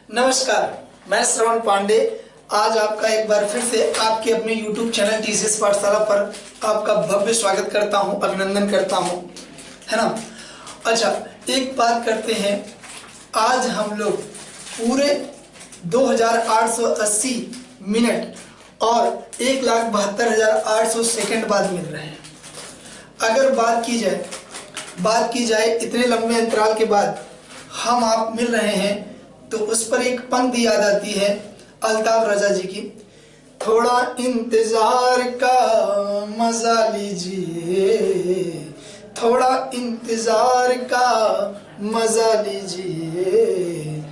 नमस्कार, मैं श्रवण पांडे। आज आपका एक बार फिर से आपके अपने YouTube चैनल टीसीएस पाठशाला पर आपका भव्य स्वागत करता हूं, अभिनंदन करता हूं, है ना। अच्छा, एक बात करते हैं। आज हम लोग पूरे 2880 मिनट और 1,72,800 सेकंड बाद मिल रहे हैं। अगर बात की जाए इतने लंबे अंतराल के बाद हम आप मिल रहे हैं, तो उस पर एक पंक्ति याद आती है अल्ताफ रजा जी की, थोड़ा इंतजार का मजा लीजिए, थोड़ा इंतजार का मजा लीजिए।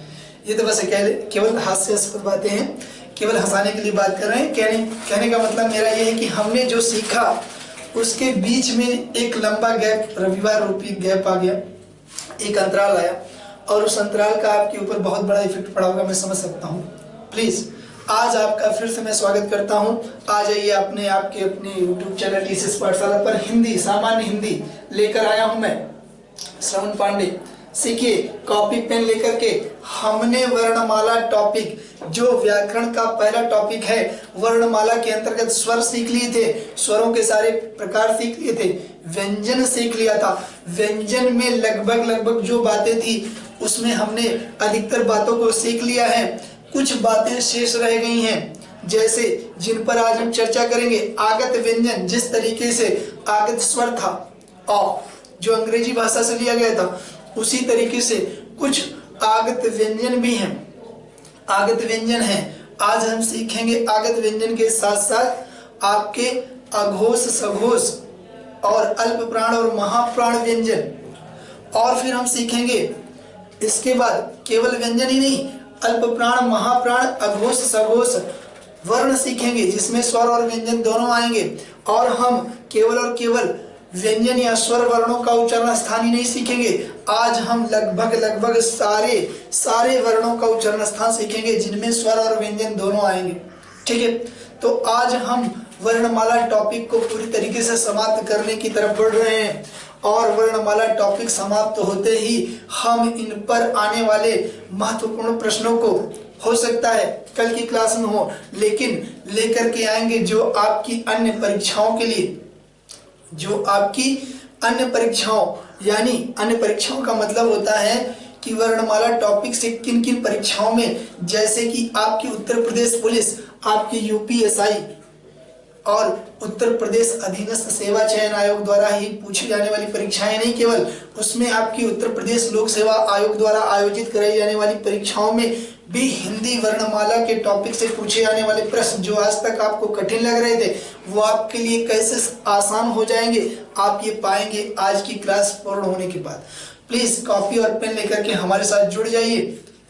ये तो बस केवल हास्यास्पद बातें हैं, केवल हंसाने के लिए बात कर रहे हैं। कहने का मतलब मेरा ये है कि हमने जो सीखा उसके बीच में एक लंबा गैप, रविवार रूपी गैप आ गया, एक अंतराल आया, और उस अंतराल का आपके ऊपर बहुत बड़ा इफेक्ट पड़ा होगा, मैं समझ सकता हूँ। प्लीज आज आपका फिर से मैं स्वागत करता हूँ। आ जाइए आपके अपने YouTube चैनल टीसीएस पाठशाला पर हिंदी, सामान्य हिंदी लेकर आया हूँ मैं, श्रवण पांडे। सीखिए, कॉपी पेन लेकर के। हमने वर्णमाला टॉपिक, जो व्याकरण का पहला टॉपिक है, वर्णमाला के अंतर्गत स्वर सीख लिए थे, स्वरों के सारे प्रकार सीख लिए थे, व्यंजन सीख लिया था। व्यंजन में लगभग जो बातें थी उसमें हमने अधिकतर बातों को सीख लिया है। कुछ बातें शेष रह गई हैं, जैसे जिन पर आज हम चर्चा करेंगे। आगत व्यंजन, जिस तरीके से आगत स्वर था अ, जो अंग्रेजी भाषा से लिया गया था, उसी तरीके से कुछ आगत व्यंजन भी हैं, आगत व्यंजन हैं। आज हम सीखेंगे आगत व्यंजन के साथ साथ आपके अघोष, सघोष और अल्प प्राण और महाप्राण व्यंजन। और फिर हम सीखेंगे इसके बाद केवल व्यंजन ही नहीं, अल्प प्राण, महाप्राण, अघोष, सघोष वर्ण सीखेंगे, जिसमें स्वर और व्यंजन दोनों आएंगे। और हम केवल और केवल व्यंजन या स्वर वर्णों का उच्चारण स्थान ही नहीं सीखेंगे। आज हम लगभग सारे वर्णों का उच्चारण स्थान सीखेंगे, जिनमें स्वर और व्यंजन दोनों आएंगे। ठीक है, तो आज हम वर्णमाला टॉपिक को पूरी तरीके से समाप्त करने की तरफ बढ़ रहे हैं, और वर्णमाला टॉपिक समाप्त होते ही हम इन पर आने वाले महत्वपूर्ण प्रश्नों को, हो सकता है कल की क्लास में हो, लेकिन लेकर के आएंगे जो आपकी अन्य परीक्षाओं के लिए, जो आपकी अन्य परीक्षाओं, यानी अन्य परीक्षाओं का मतलब होता है कि वर्णमाला टॉपिक से किन किन परीक्षाओं में, जैसे कि आपकी उत्तर प्रदेश पुलिस, आपकी यूपीएसआई और उत्तर प्रदेश अधीनस्थ सेवा चयन आयोग द्वारा ही पूछी जाने वाली परीक्षाएं नहीं, केवल उसमें आपकी उत्तर प्रदेश लोक सेवा आयोग द्वारा आयोजित कराई जाने वाली परीक्षाओं में भी हिंदी वर्णमाला के टॉपिक से पूछे जाने वाले प्रश्न, जो आज तक आपको कठिन लग रहे थे, वो आपके लिए कैसे आसान हो जाएंगे, आप ये पाएंगे आज की क्लास पूर्ण होने के बाद। प्लीज कॉपी और पेन लेकर के हमारे साथ जुड़ जाइए।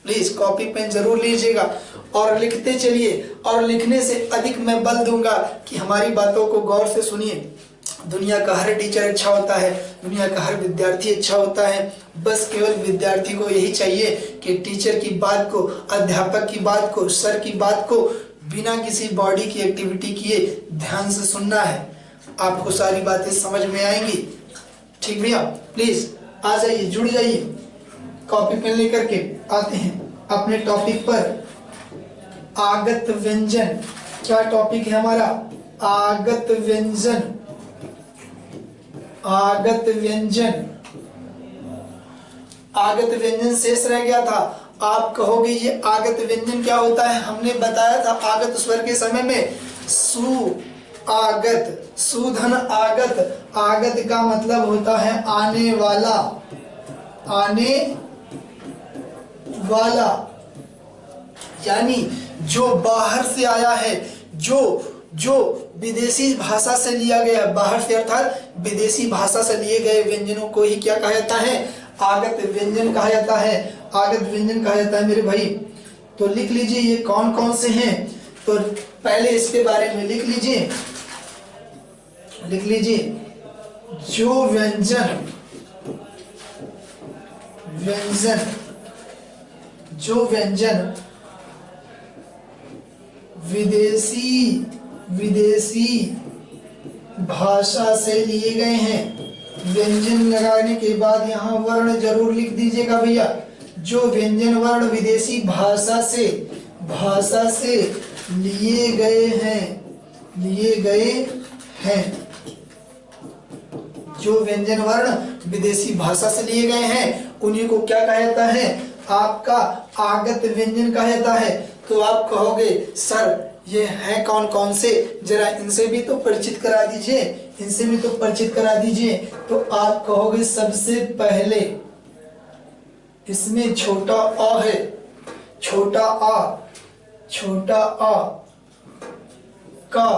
प्लीज कॉपी पेन जरूर लीजिएगा और लिखते चलिए, और लिखने से अधिक मैं बल दूंगा कि हमारी बातों को गौर से सुनिए। दुनिया का हर टीचर अच्छा होता है, दुनिया का हर विद्यार्थी अच्छा होता है, बस केवल विद्यार्थी को यही चाहिए कि टीचर की बात को, अध्यापक की बात को, सर की बात को बिना किसी बॉडी की एक्टिविटी किए ध्यान से सुनना है। आपको सारी बातें समझ में आएंगी। ठीक भैया, प्लीज आ जाइए, जुड़ जाइए, कॉपी पेन लेकर के आते हैं अपने टॉपिक पर। आगत व्यंजन, क्या टॉपिक है हमारा? आगत व्यंजन। आगत व्यंजन, आगत व्यंजन शेष रह गया था। आप कहोगे ये आगत व्यंजन क्या होता है? हमने बताया था आगत स्वर के समय में सु आगत, सुधन आगत। आगत का मतलब होता है आने वाला, आने वाला, यानी जो बाहर से आया है, जो विदेशी भाषा से लिया गया, बाहर से अर्थात विदेशी भाषा से लिए गए व्यंजनों को ही क्या कहा जाता है? आगत व्यंजन कहा जाता है। आगत व्यंजन कहा जाता है मेरे भाई। तो लिख लीजिए ये कौन कौन से हैं। तो पहले इसके बारे में लिख लीजिए, जो व्यंजन, जो व्यंजन विदेशी भाषा से लिए गए हैं। व्यंजन लगाने के बाद यहाँ वर्ण जरूर लिख दीजिएगा भैया। जो व्यंजन वर्ण विदेशी भाषा से लिए गए हैं, जो व्यंजन वर्ण विदेशी भाषा से लिए गए हैं उन्हीं को क्या कहा जाता है, आपका आगत व्यंजन कहा जाता है। तो आप कहोगे सर ये हैं कौन कौन से, जरा इनसे भी तो परिचित करा दीजिए, तो आप कहोगे सबसे पहले इसमें छोटा अ है, छोटा आ का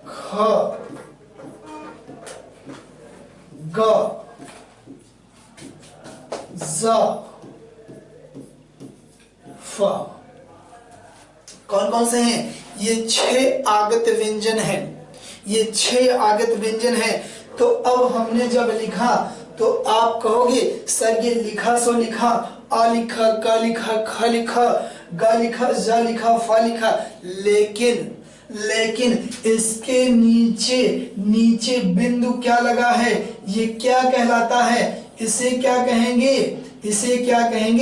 ख ग ज फ। कौन कौन से हैं, ये 6 आगत व्यंजन हैं। तो अब हमने जब लिखा तो आप कहोगे सर ये लिखा सो लिखा, आ लिखा, का लिखा, ख लिखा, ग लिखा, ज लिखा, फ लिखा, लेकिन इसके नीचे बिंदु क्या लगा है, ये क्या कहलाता है, इसे क्या कहेंगे,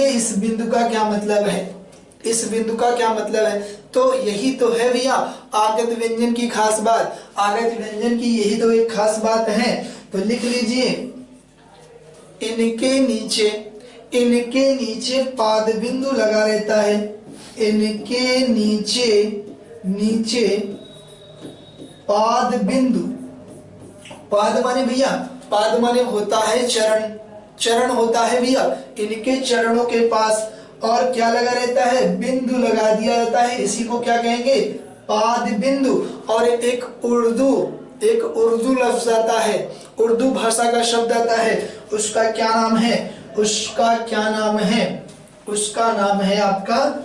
इस बिंदु का क्या मतलब है, तो यही तो है भैया आगत व्यंजन की खास बात, आगत व्यंजन की यही तो एक खास बात है। तो लिख लीजिए इनके नीचे पाद बिंदु लगा रहता है, इनके नीचे पाद बिंदु, पाद माने भैया, पाद माने होता है चरण होता है भैया, इनके चरणों के पास और क्या लगा रहता है, बिंदु लगा दिया जाता है, इसी को क्या कहेंगे, पाद बिंदु। और एक उर्दू लफ्ज आता है, उर्दू भाषा का शब्द आता है, उसका नाम है आपका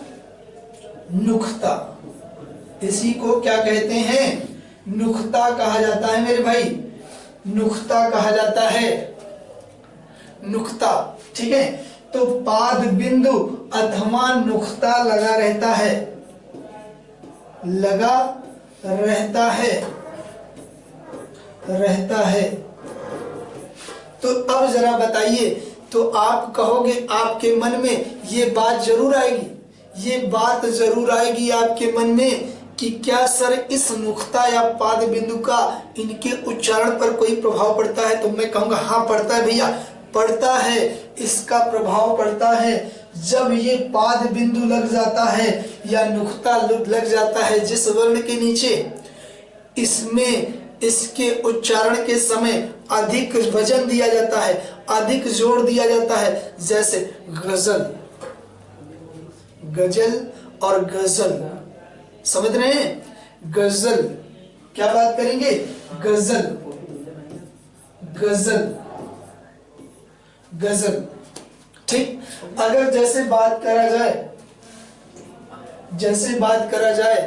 नुक्ता। इसी को क्या कहते हैं, नुक्ता कहा जाता है मेरे भाई, नुक्ता कहा जाता है, नुक्ता। ठीक है, तो पाद बिंदु अथवा नुक्ता लगा रहता है। तो अब जरा बताइए, तो आप कहोगे आपके मन में ये बात जरूर आएगी आपके मन में कि क्या सर इस नुक्ता या पाद बिंदु का इनके उच्चारण पर कोई प्रभाव पड़ता है। तो मैं कहूँगा हाँ पड़ता है भैया, पड़ता है, इसका प्रभाव पड़ता है। जब ये पाद बिंदु लग जाता है या नुक्ता लग जाता है जिस वर्ण के नीचे, इसमें इसके उच्चारण के समय अधिक वजन दिया जाता है, अधिक जोर दिया जाता है। जैसे गजल और गजल, समझ रहे हैं, गजल क्या बात करेंगे, गजल ठीक। अगर जैसे बात करा जाए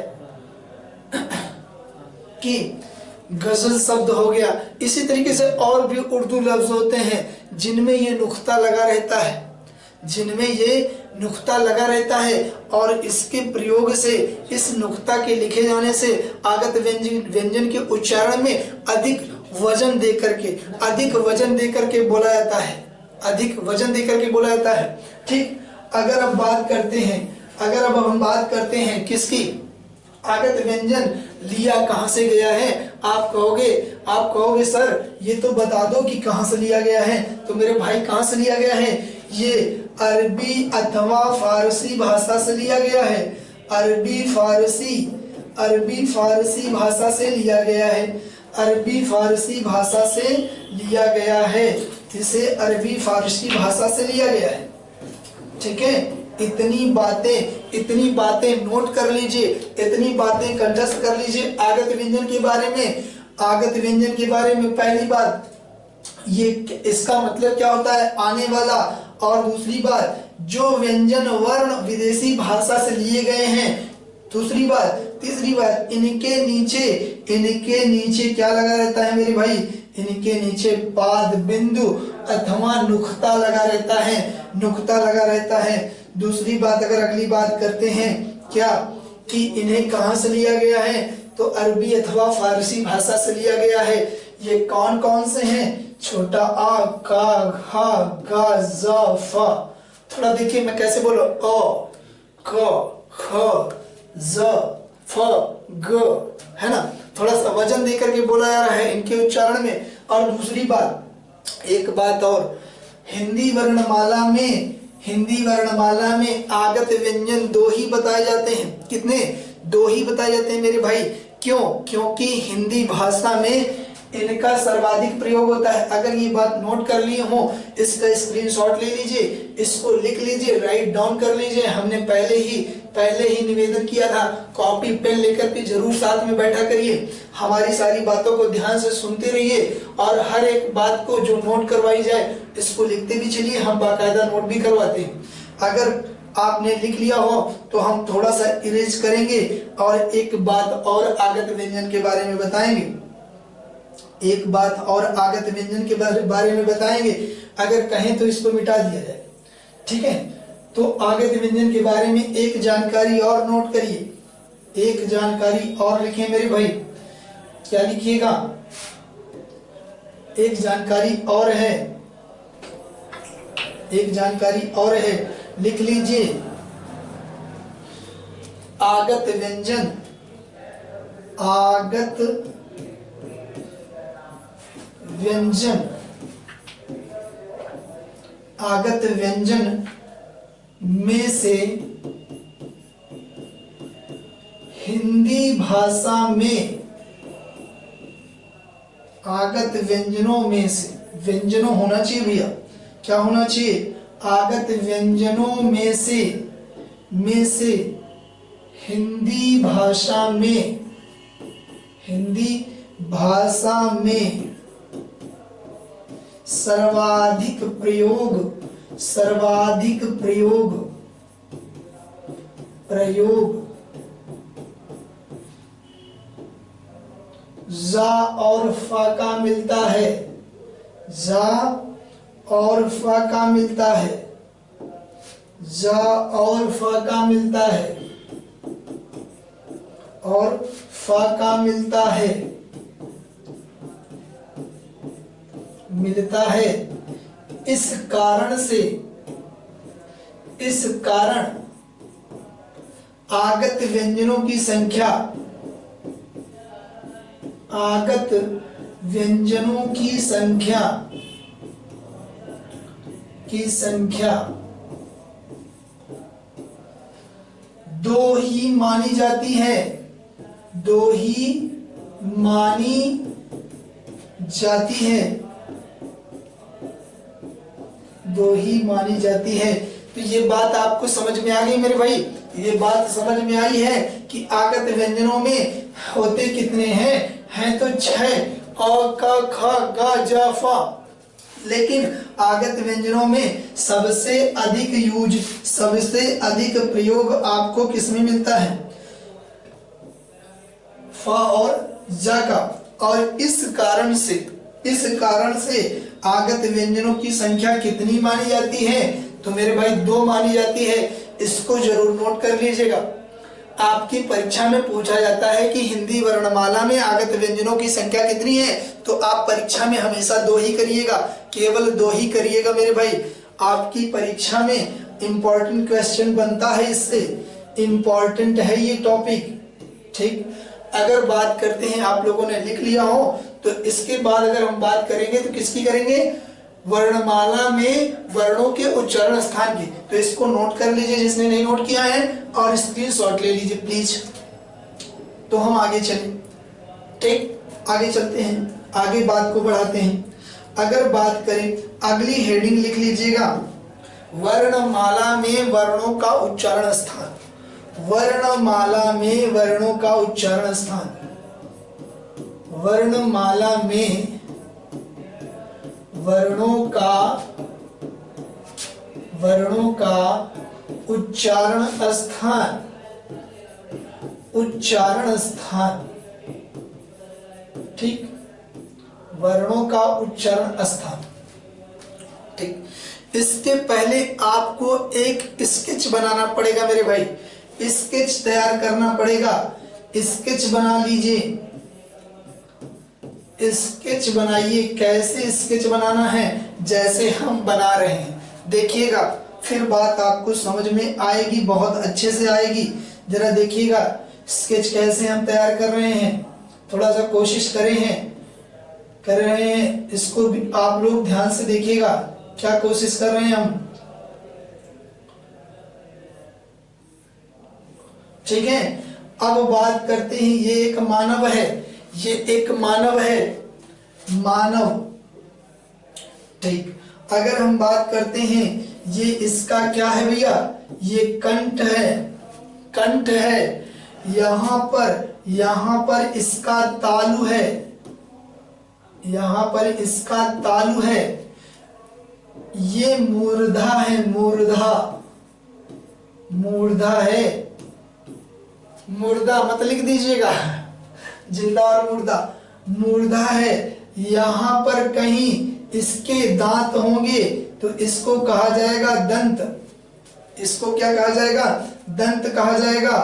कि गजल शब्द हो गया, इसी तरीके से और भी उर्दू लफ्ज होते हैं जिनमें ये नुक्ता लगा रहता है, और इसके प्रयोग से, इस नुक्ता के लिखे जाने से आगत व्यंजन के उच्चारण में अधिक वजन दे करके बोला जाता है, ठीक। अगर अब हम बात करते हैं किसकी, आगत व्यंजन लिया कहां से गया है। आप कहोगे सर ये तो बता दो कि कहां से लिया गया है। तो मेरे भाई कहां से लिया गया है, ये अरबी अथवा फारसी भाषा से लिया गया है, अरबी फारसी भाषा से लिया गया है, अरबी फारसी भाषा से लिया गया है, इसे अरबी फारसी भाषा से लिया गया है, ठीक है। इतनी बातें नोट कर लीजिए, इतनी बातें कंठस्थ कर लीजिए आगत व्यंजन के बारे में। पहली बात ये इसका मतलब क्या होता है, आने वाला, और दूसरी बात जो व्यंजन वर्ण विदेशी भाषा से लिए गए हैं, दूसरी बात, तीसरी बात इनके नीचे क्या लगा रहता है मेरे भाई, इनके नीचे पाद बिंदु अथवा नुक्ता लगा रहता है। दूसरी बात, अगर अगली बात करते हैं क्या कि इन्हें कहां से लिया गया है, तो अरबी अथवा फारसी भाषा से लिया गया है। ये कौन कौन से हैं, छोटा आ, का, खा, गा, जा, फा। थोड़ा देखिए मैं कैसे बोलो, अ, क, ख, ज, फ, ग, है ना। थोड़ा सा वजन देकर के बोला जा रहा है इनके उच्चारण में। और दूसरी बात, एक बात और, हिंदी वर्णमाला में आगत व्यंजन दो ही बताए जाते हैं। कितने? दो ही बताए जाते हैं मेरे भाई। क्यों? क्योंकि हिंदी भाषा में इनका सर्वाधिक प्रयोग होता है। अगर ये बात नोट कर लिए हो, इसका स्क्रीनशॉट ले लीजिए, इसको लिख लीजिए, राइट डाउन कर लीजिए। हमने पहले ही निवेदन किया था, कॉपी पेन लेकर के जरूर साथ में बैठा करिए, हमारी सारी बातों को ध्यान से सुनते रहिए और हर एक बात को जो नोट करवाई जाए इसको लिखते भी चलिए। हम बाकायदा नोट भी करवाते हैं। अगर आपने लिख लिया हो तो हम थोड़ा सा इरेज करेंगे और एक बात और आगत व्यंजन के बारे में बताएंगे। एक बात और आगत व्यंजन के बारे में बताएंगे। अगर कहें तो इसको मिटा दिया जाए, ठीक है। तो आगत व्यंजन के बारे में एक जानकारी और नोट करिए, एक जानकारी और लिखें मेरे भाई। क्या लिखिएगा? एक जानकारी और है, एक जानकारी और है, लिख लीजिए। आगत व्यंजन, आगत व्यंजन, आगत व्यंजन में से हिंदी भाषा में आगत व्यंजनों में से, व्यंजनों होना चाहिए भैया, क्या होना चाहिए? आगत व्यंजनों में से हिंदी भाषा में सर्वाधिक प्रयोग जा और फा का मिलता है, जा और फा का मिलता है, जा और फा का मिलता है, और फा का मिलता है, मिलता है। इस कारण आगत व्यंजनों की संख्या, आगत व्यंजनों की संख्या दो ही मानी जाती है, दो ही मानी जाती है, दो ही मानी जाती है। तो ये बात आपको समझ में आ गई मेरे भाई? ये बात समझ में आई है कि आगत व्यंजनों में होते कितने हैं तो 6, अ, क, ख, ग, ज, फ। लेकिन आगत व्यंजनों में सबसे अधिक प्रयोग आपको किसमें मिलता है? फ और ज का। और इस कारण से आगत व्यंजनों की संख्या कितनी मानी जाती है? तो मेरे भाई 2 मानी जाती है। इसको जरूर नोट कर लीजिएगा। आपकी परीक्षा में पूछा जाता है कि हिंदी वर्णमाला में आगत व्यंजनों की संख्या कितनी है, तो आप परीक्षा में हमेशा 2 ही करिएगा, केवल 2 ही करिएगा मेरे भाई। आपकी परीक्षा में इंपॉर्टेंट क्वेश्चन बनता है, इससे इंपॉर्टेंट है ये टॉपिक, ठीक। अगर बात करते हैं, आप लोगों ने लिख लिया हो तो इसके बाद अगर हम बात करेंगे तो किसकी करेंगे? वर्णमाला में वर्णों के उच्चारण स्थान की। तो इसको नोट कर लीजिए जिसने नहीं नोट किया है, और स्क्रीनशॉट ले लीजिए प्लीज। तो हम आगे चलें, ठीक, आगे चलते हैं, आगे बात को बढ़ाते हैं। अगर बात करें, अगली हेडिंग लिख लीजिएगा, वर्णमाला में वर्णों का उच्चारण स्थान। वर्णमाला में वर्णों का उच्चारण स्थान, वर्णमाला में वर्णों का उच्चारण स्थान, ठीक, वर्णों का उच्चारण स्थान, ठीक। इसके पहले आपको एक स्केच बनाना पड़ेगा मेरे भाई, स्केच तैयार करना पड़ेगा। स्केच बना लीजिए, स्केच बनाइए। कैसे स्केच बनाना है, जैसे हम बना रहे हैं, देखिएगा, फिर बात आपको समझ में आएगी, बहुत अच्छे से आएगी। जरा देखिएगा स्केच कैसे हम तैयार कर रहे हैं, थोड़ा सा कोशिश कर रहे हैं, इसको भी आप लोग ध्यान से देखिएगा क्या कोशिश कर रहे हैं हम। ठीक है, अब बात करते हैं, ये एक मानव है, ये एक मानव है, मानव। ठीक, अगर हम बात करते हैं, ये इसका क्या है भैया, ये कंठ है, कंठ है। यहाँ पर इसका तालु है, यहाँ पर इसका तालु है। ये मूर्धा है, मूर्धा, मूर्धा है, मुर्दा मत लिख दीजिएगा, जिंदा और मुर्दा, मुर्दा है। यहाँ पर कहीं इसके दांत होंगे तो इसको कहा जाएगा दंत, इसको क्या कहा जाएगा, दंत कहा जाएगा।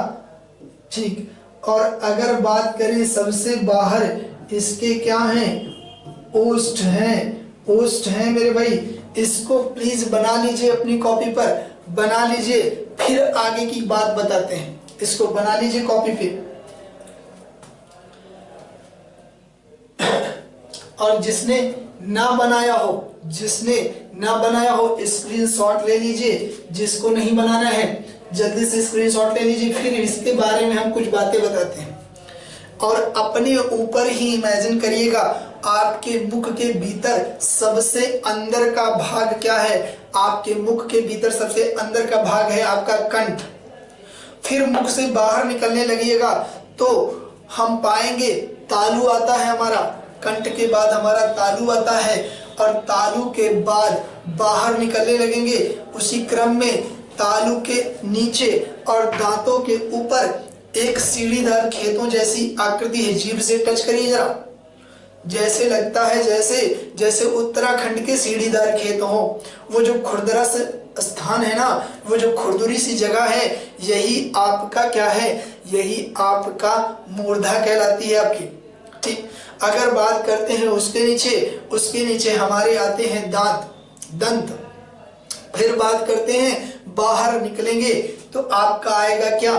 ठीक, और अगर बात करें सबसे बाहर, इसके क्या हैं, ओष्ठ हैं, ओष्ठ हैं मेरे भाई। इसको प्लीज बना लीजिए, अपनी कॉपी पर बना लीजिए, फिर आगे की बात बताते हैं। इसको बना लीजिए कॉपी पे, और जिसने ना बनाया हो, जिसने ना बनाया हो स्क्रीनशॉट ले लीजिए, जिसको नहीं बनाना है जल्दी से स्क्रीनशॉट ले लीजिए, फिर इसके बारे में हम कुछ बातें बताते हैं। और अपने ऊपर ही इमेजिन करिएगा, आपके मुख के भीतर सबसे अंदर का भाग क्या है, आपके मुख के भीतर सबसे अंदर का भाग है आपका कंठ। फिर मुख से बाहर निकलने लगिएगा तो हम पाएंगे तालु आता है हमारा, कंठ के बाद हमारा तालु आता है, और तालु के बाद बाहर निकलने लगेंगे। उसी क्रम में तालु के नीचे और दांतों के ऊपर एक सीढ़ीदार खेतों जैसी आकृति है। जीभ से टच करिए जरा, जैसे लगता है जैसे उत्तराखंड के सीढ़ीदार खेत हो। वो जो खुरदरा स्थान है ना, वो जो खुरदुरी सी जगह है, यही आपका क्या है, यही आपका मूर्धा कहलाती है आपकी। ठीक, अगर बात करते हैं उसके नीचे हमारे आते हैं दांत, दंत। फिर बात करते हैं बाहर निकलेंगे तो आपका आएगा क्या,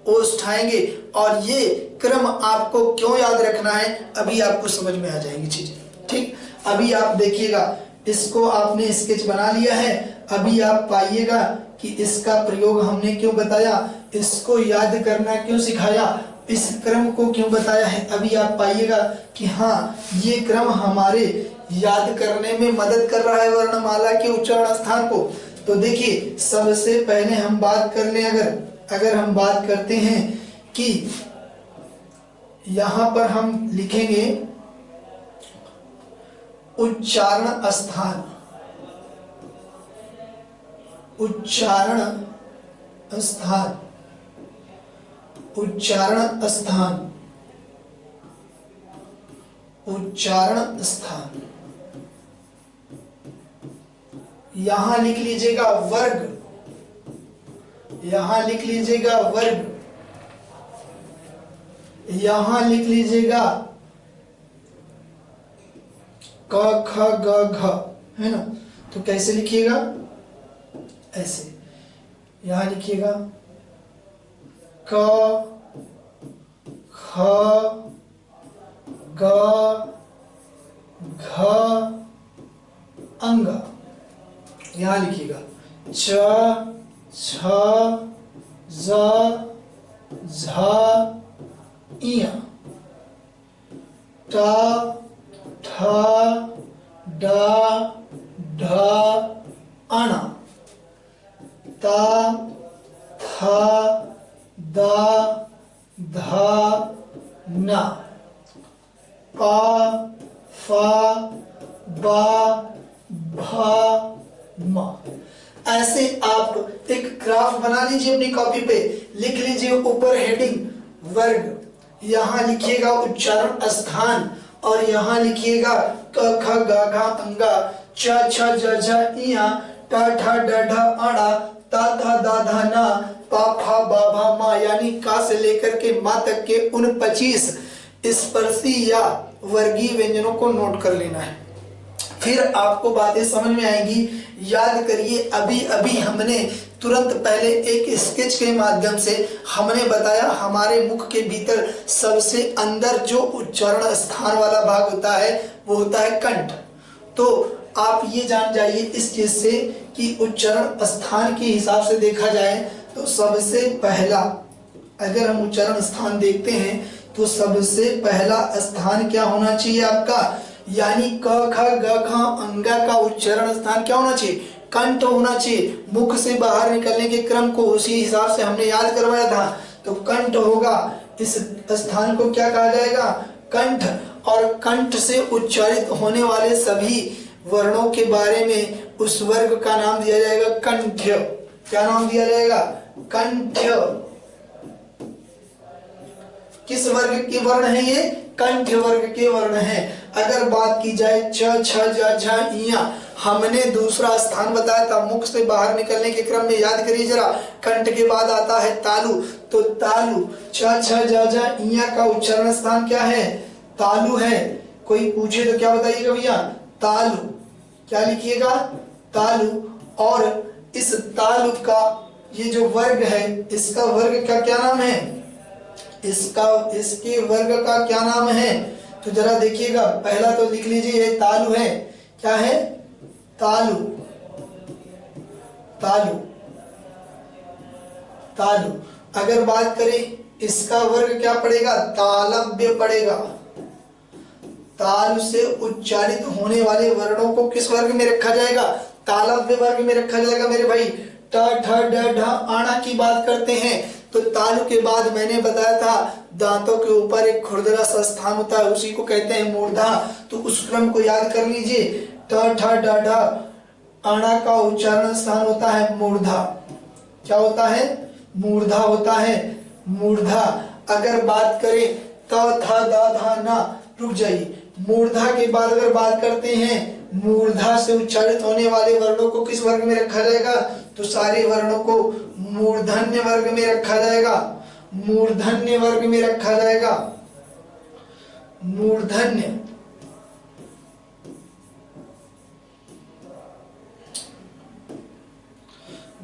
ओष्ठ आएंगे। और ये क्रम आपको क्यों याद रखना है, अभी आपको समझ में आ जाएंगी चीजें। ठीक, अभी आप देखिएगा, इसको आपने स्केच बना लिया है। अभी आप पाइएगा कि इसका प्रयोग हमने क्यों बताया, इसको याद करना क्यों सिखाया, इस क्रम को क्यों बताया है। अभी आप पाइएगा कि हाँ, ये क्रम हमारे याद करने में मदद कर रहा है वर्णमाला के उच्चारण स्थान को। तो देखिए, सबसे पहले हम बात कर लें, अगर हम बात करते हैं कि यहां पर हम लिखेंगे उच्चारण स्थान, उच्चारण स्थान, उच्चारण स्थान, उच्चारण स्थान। यहां लिख लीजिएगा वर्ग, यहां लिख लीजिएगा वर्ग, यहां लिख लीजिएगा क ख ग घ, है ना। तो कैसे लिखिएगा, ऐसे यहां लिखिएगा क ख ग घ अंग। यहां लिखिएगा च छ ज झ इया, ट ठ ड ढ अण, त थ द ध न, प फ ब भ म। ऐसे आप एक ग्राफ बना लीजिए अपनी कॉपी पे, लिख लीजिए ऊपर हेडिंग वर्ग, यहाँ लिखिएगा उच्चारण स्थान, और यहाँ लिखिएगा क ख ग घ अंगा, च छ ज झ इया, ट ठ ड ढ अणा, त थ द ध न, प फ ब भ म। यानी का से लेकर के मा तक के उन 25 स्पर्शी या वर्गीय व्यंजनों को नोट कर लेना है, फिर आपको बातें समझ में आएंगी। याद करिए, अभी अभी हमने तुरंत पहले एक स्केच के माध्यम से हमने बताया हमारे मुख के भीतर सबसे अंदर जो उच्चारण स्थान वाला भाग होता है वो होता है कंठ। तो आप ये जान जाइए इस चीज से कि उच्चारण स्थान के हिसाब से देखा जाए तो सबसे पहला, अगर हम उच्चारण स्थान देखते हैं तो सबसे पहला स्थान क्या होना चाहिए आपका, यानी क ख ग ख अंगा का उच्चारण स्थान क्या होना चाहिए, कंठ होना चाहिए। मुख से बाहर निकलने के क्रम को उसी हिसाब से हमने याद करवाया था, तो कंठ होगा। इस स्थान को क्या कहा जाएगा, कंठ। और कंठ से उच्चारित होने वाले सभी वर्णों के बारे में उस वर्ग का नाम दिया जाएगा कंठ्य। क्या नाम दिया जाएगा, कंठ्य। किस वर्ग के वर्ण है ये, कंठ वर्ग के वर्ण है। अगर बात की जाए च छ ज झ इया, हमने दूसरा स्थान बताया था मुख से बाहर निकलने के क्रम में, याद करिए जरा, कंठ के बाद आता है तालु। तो तालु छ छ ज झ इया का उच्चारण स्थान क्या है, तालु है। कोई पूछे तो क्या बताइएगा भैया, तालु। क्या लिखिएगा, तालु। और इस तालु का ये जो वर्ग है, इसका वर्ग का क्या नाम है, इसके वर्ग का क्या नाम है, तो जरा देखिएगा। पहला तो लिख लीजिए, ये तालु है। क्या है, तालु। तालु तालु। अगर बात करें इसका वर्ग क्या पड़ेगा, तालव्य पड़ेगा। तालु से उच्चारित होने वाले वर्णों को किस वर्ग में रखा जाएगा, तालव्य वर्ग में रखा जाएगा मेरे भाई। ट ठ ड ढ आना की बात करते हैं तो तालु के बाद मैंने बताया था दांतों के ऊपर एक खुरदरा सा स्थान होता है, उसी को कहते हैं मूर्धा। तो उस क्रम को याद कर लीजिए, ट ठ ड ढ आना का उच्चारण स्थान होता है मूर्धा। क्या होता है, मूर्धा होता है, मूर्धा। अगर बात करें त थ द ध न, रुक जाइए, मूर्धा के बाद अगर बात करते हैं, मूर्धा से उच्चारित होने वाले वर्णों को किस वर्ग में रखा जाएगा, तो सारे वर्णों को मूर्धन्य वर्ग में रखा जाएगा। मूर्धन्य वर्ग में रखा जाएगा, मूर्धन्य।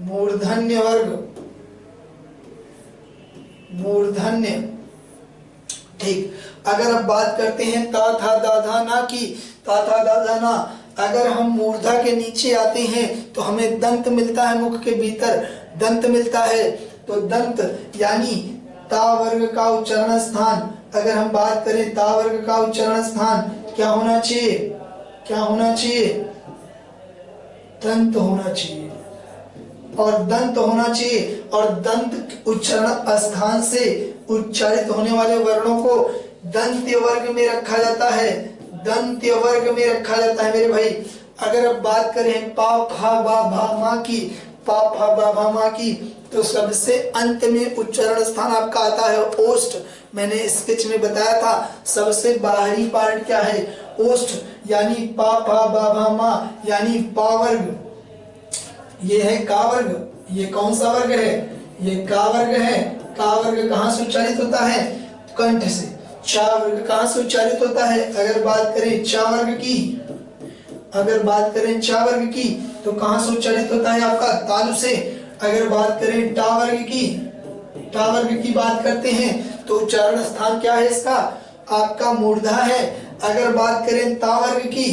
मूर्धन्य वर्ग, मूर्धन्य। ठीक। अगर अब बात करते हैं ता था दा धा ना की, ता था दा धा ना, अगर हम मूर्धा के नीचे आते हैं तो हमें दंत मिलता है, मुख के भीतर दंत मिलता है। तो दंत यानी ता वर्ग का उच्चारण स्थान, अगर हम बात करें ता वर्ग का उच्चारण स्थान क्या होना चाहिए, क्या होना चाहिए, दंत होना चाहिए। और दंत होना चाहिए, और दंत उच्चारण स्थान से उच्चारित होने वाले वर्णों को दंत्य वर्ग में रखा जाता है, दंत्य वर्ग में रखा जाता है मेरे भाई। अगर अब बात करें पा फा बा भा मा की, पा फा बा भा मा की, तो सबसे अंत में उच्चारण स्थान आपका आता है ओष्ठ। मैंने स्केच में बताया था सबसे बाहरी पार्ट क्या है, ओष्ठ, यानी पा फा बा भा मा यानी पा वर्ग। ये है का वर्ग, ये कौन सा वर्ग है, ये का वर्ग है। का वर्ग कहाँ से उच्चारित होता है, कंठ से। चा वर्ग कहाँ से उच्चारित होता है, अगर बात करें चा वर्ग की, अगर बात करें चा वर्ग की तो कहाँ से उच्चारित होता है आपका, तालु से। अगर बात करें टा वर्ग की, टा वर्ग की बात करते हैं तो उच्चारण स्थान क्या है इसका, आपका मूर्धा है। अगर बात करें ता वर्ग की,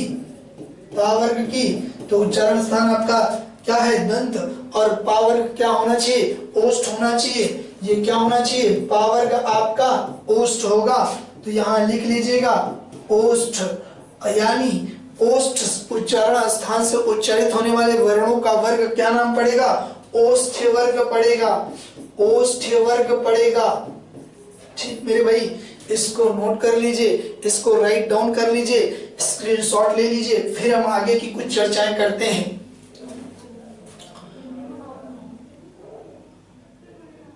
ता वर्ग की, तो उच्चारण स्थान आपका क्या है, दंत। और पावर्ग क्या होना चाहिए, ओष्ठ होना चाहिए। ये क्या होना चाहिए, पावर्ग आपका ओष्ठ होगा। तो यहाँ लिख लीजिएगा ओष्ठ, यानी ओष्ठ उच्चारण स्थान से उच्चारित होने वाले वर्णों का वर्ग क्या नाम पड़ेगा, ओष्ठ्य वर्ग पड़ेगा, ओष्ठ्य वर्ग पड़ेगा। ठीक मेरे भाई, इसको नोट कर लीजिए, इसको राइट डाउन कर लीजिए, स्क्रीनशॉट ले लीजिए, फिर हम आगे की कुछ चर्चाएं करते हैं।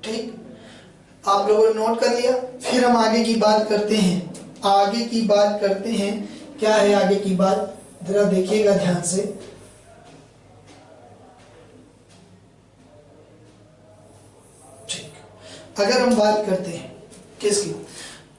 ठीक, आप लोगों ने नोट कर लिया, फिर हम आगे की बात करते हैं। आगे की बात करते हैं, क्या है आगे की बात, जरा देखिएगा ध्यान से। ठीक, अगर हम बात करते हैं किसकी,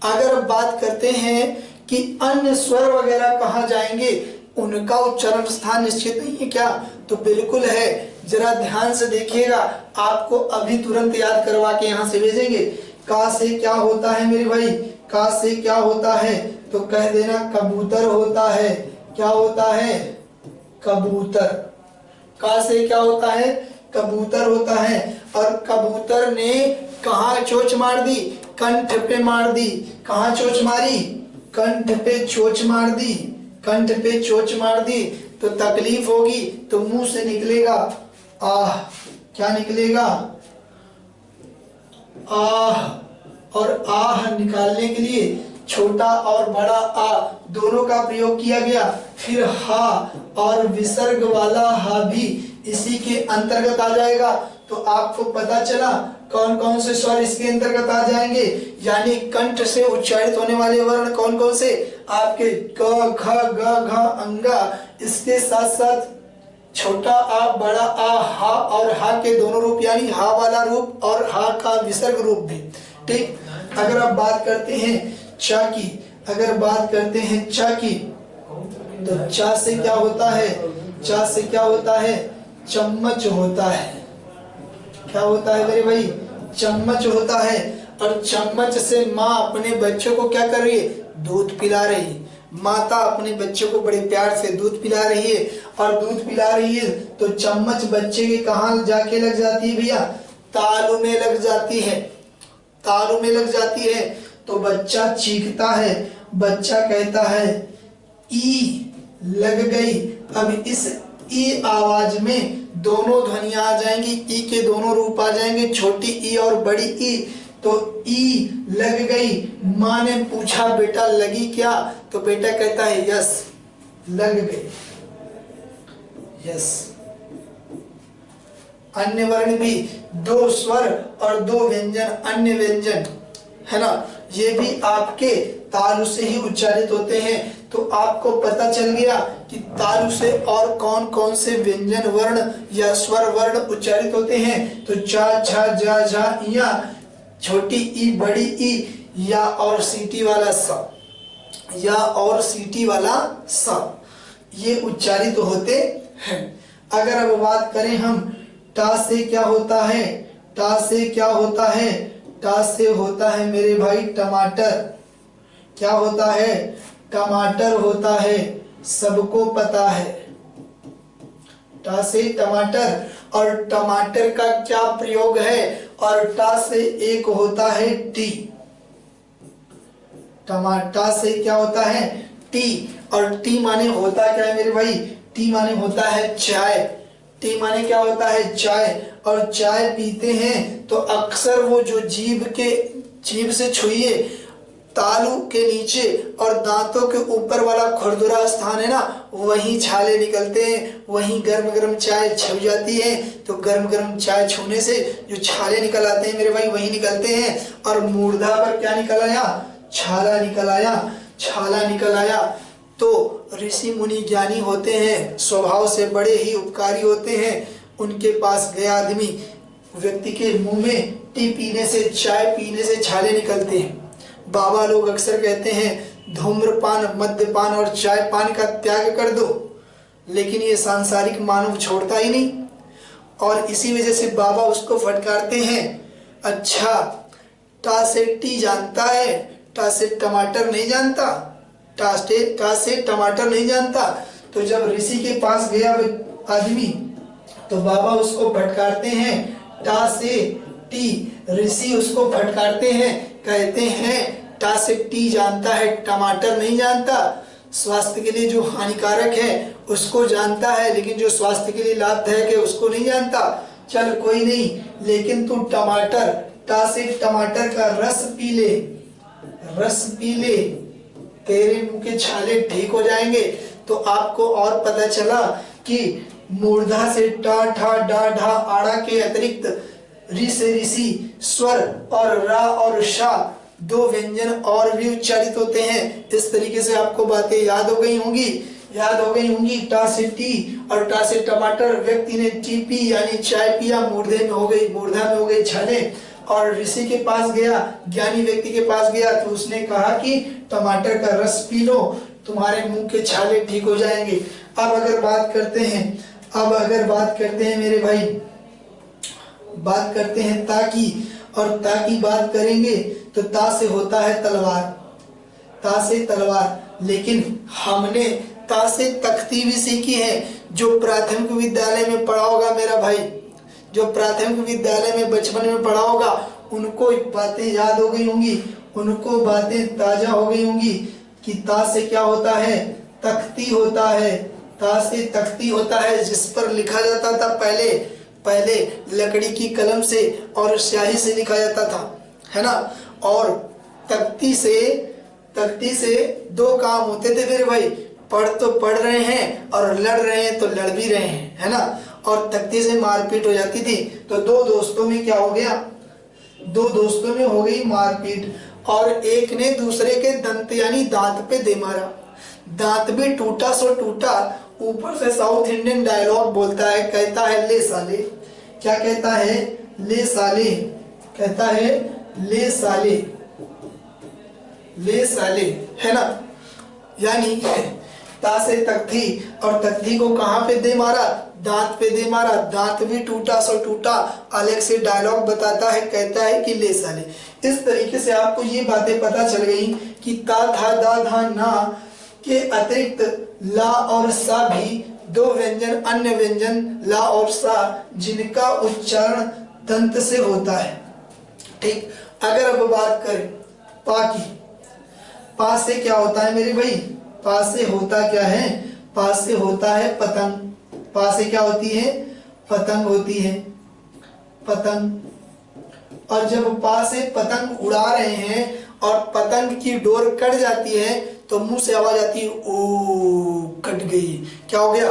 अगर बात करते हैं कि अन्य स्वर वगैरह कहाँ जाएंगे, उनका उच्चारण स्थान निश्चित नहीं है क्या? तो बिल्कुल है। जरा ध्यान से देखिएगा, आपको अभी तुरंत याद करवा के यहाँ से भेजेंगे। का से क्या होता है मेरे भाई? का से क्या होता है? तो कह देना कबूतर होता है। क्या होता है? कबूतर। का से क्या होता है? कबूतर होता है। और कबूतर ने कहाँ चोंच मार दी? कंठ पे मार दी। कहाँ चोंच मारी? कंठ पे चोंच मार दी। कंठ पे चोंच मार दी तो तकलीफ होगी, तो मुंह से निकलेगा आह। क्या निकलेगा? आह। और आह निकालने के लिए छोटा और बड़ा आ दोनों का प्रयोग किया गया। फिर हा और विसर्ग वाला हा भी इसी के अंतर्गत आ जाएगा। तो आपको पता चला कौन कौन से स्वर इसके अंतर्गत आ जाएंगे, यानी कंठ से उच्चारित होने वाले वर्ण कौन कौन से? आपके क ख ग घ अंगा, इसके साथ साथ छोटा आ, बड़ा आ, हा और हा के दोनों रूप, यानी हा वाला रूप और हा का विसर्ग रूप भी। ठीक। अगर आप बात करते हैं चा की, अगर बात करते हैं चा की, तो चा से क्या होता है? चा से क्या होता है? चम्मच होता है। क्या होता है मेरे भाई? चम्मच होता है। और चम्मच से माँ अपने बच्चों को क्या कर रही है? दूध पिला रही है। माता अपने बच्चों को बड़े प्यार से दूध पिला रही है, और दूध पिला रही है तो चम्मच बच्चे के कहाँ जाके लग जाती है भैया? तालू में लग जाती है। तालू में लग जाती है तो बच्चा चीखता है, बच्चा कहता है ई लग गई। अब इस ई आवाज में दोनों ध्वनियां आ जाएंगी, ई के दोनों रूप आ जाएंगे, छोटी ई और बड़ी ई। तो ई लग गई। माँ ने पूछा बेटा लगी क्या? तो बेटा कहता है यस लग गई, यस। अन्य वर्ण भी, दो स्वर और दो व्यंजन, अन्य व्यंजन है ना, ये भी आपके तालु से ही उच्चारित होते हैं। तो आपको पता चल गया कि तालु से और कौन कौन से व्यंजन वर्ण या स्वर वर्ण उच्चारित होते हैं। तो चा छा जा झा या, छोटी ई बड़ी ई, या और सीटी वाला सा, या और सीटी वाला सा, ये उच्चारित होते हैं। अगर अब बात करें हम टा से क्या होता है? टा से क्या होता है? टा से होता है मेरे भाई टमाटर। क्या होता है? टमाटर होता है, सबको पता है। टा से टमाटर। और टमाटर का क्या प्रयोग है? और टा से एक होता है टी। टमाटर से क्या होता है? टी। और टी माने होता क्या है मेरे भाई? टी माने होता है चाय। टी माने क्या होता है? चाय। और चाय पीते हैं तो अक्सर वो जो जीभ से छुइए, तालू के नीचे और दांतों के ऊपर वाला खुरदुरा स्थान है ना, वहीं छाले निकलते हैं, वहीं गर्म गर्म चाय छू जाती है। तो गर्म गर्म चाय छूने से जो छाले निकल आते हैं मेरे भाई, वही निकलते हैं। और मूर्धा पर क्या निकल आया? छाला निकल आया। छाला निकल आया। तो ऋषि मुनि ज्ञानी होते हैं, स्वभाव से बड़े ही उपकारी होते हैं। उनके पास गया आदमी, व्यक्ति के मुंह में टी पीने से, चाय पीने से छाले निकलते हैं। बाबा लोग अक्सर कहते हैं धूम्रपान, मद्यपान और चाय पान का त्याग कर दो, लेकिन ये सांसारिक मानव छोड़ता ही नहीं, और इसी वजह से बाबा उसको फटकारते हैं। अच्छा, टा से टी जानता है, टा से टमाटर नहीं जानता, टा से टमाटर नहीं जानता। तो जब ऋषि के पास गया आदमी तो बाबा उसको फटकारते हैं टा से टी। ऋषि उसको फटकारते हैं, कहते हैं टा से टी जानता है, टमाटर नहीं जानता। स्वास्थ्य के लिए जो हानिकारक है उसको जानता है, लेकिन जो स्वास्थ्य के लिए लाभदायक है उसको नहीं जानता। चल कोई नहीं, लेकिन तू टमाटर, टा से टमाटर का रस पी ले, रस पी ले, तेरे मुंह के छाले ठीक हो जाएंगे। तो आपको और पता चला कि मूर्धा से टा ठा डा ढा आड़ा के अतिरिक्त रि से ऋषि स्वर और रा और शा दो व्यंजन और भी उच्चारित होते हैं। इस तरीके से आपको बातें याद हो गई होंगी, याद हो गई होंगी। टा से टी और टा से टमाटर, व्यक्ति ने टी पी यानी चाय पिया, मूर्धे में हो गई, मूर्धा में हो गई छाले, और ऋषि के पास गया, ज्ञानी व्यक्ति के पास गया, तो उसने कहा कि टमाटर का रस पी लो, तुम्हारे मुंह के छाले ठीक हो जाएंगे। अब अगर बात करते हैं मेरे भाई, बात करते हैं ता की, और ता की बात करेंगे तो ता से होता है तलवार, ता से तलवार। लेकिन हमने ता से तख्ती भी सीखी है। जो प्राथमिक विद्यालय में पढ़ा होगा मेरा भाई, जो प्राथमिक विद्यालय में बचपन में पढ़ा होगा, उनको बातें याद हो गई होंगी, उनको बातें ताजा हो गई होंगी कि ता से क्या होता है, तख्ती होता है। ता से तख्ती होता है, जिस पर लिखा जाता था पहले लकड़ी की कलम से और स्याही से लिखा जाता था, है ना। और तख्ती से दो काम होते थे मेरे भाई, पढ़ रहे हैं और लड़ रहे हैं तो लड़ भी रहे हैं, है ना। और तख्ती से मारपीट हो जाती थी, तो दो दोस्तों में क्या हो गया, दो दोस्तों में हो गई मारपीट, और एक ने दूसरे के दंत यानी दांत पे दे मारा। दांत भी टूटा सो टूटा। ऊपर से साउथ इंडियन डायलॉग बोलता है, कहता है ले साले, क्या कहता है, ले साले, कहता है ले साले, ले साले, है ना। यानी ता से तख्ती, और तख्ती को कहाँ पे दे मारा, दांत पे दे मारा। दांत भी टूटा सो टूटा, अलग से डायलॉग बताता है, कहता है कि ले साले। इस तरीके से आपको ये बातें पता चल गई कि ता था दा धा ना के अतिरिक्त ला और सा भी दो व्यंजन, अन्य व्यंजन ला और सा, जिनका उच्चारण दंत से होता है। ठीक, अगर अब बात करें पा की, पा से क्या होता है मेरे भाई, पा से होता क्या है, पा से होता है पतंग। पा से क्या होती है, पतंग होती है, पतंग। और जब पा से पतंग उड़ा रहे हैं और पतंग की डोर कट जाती है तो मुंह से आवाज आती है, ओ कट गई। क्या हो गया,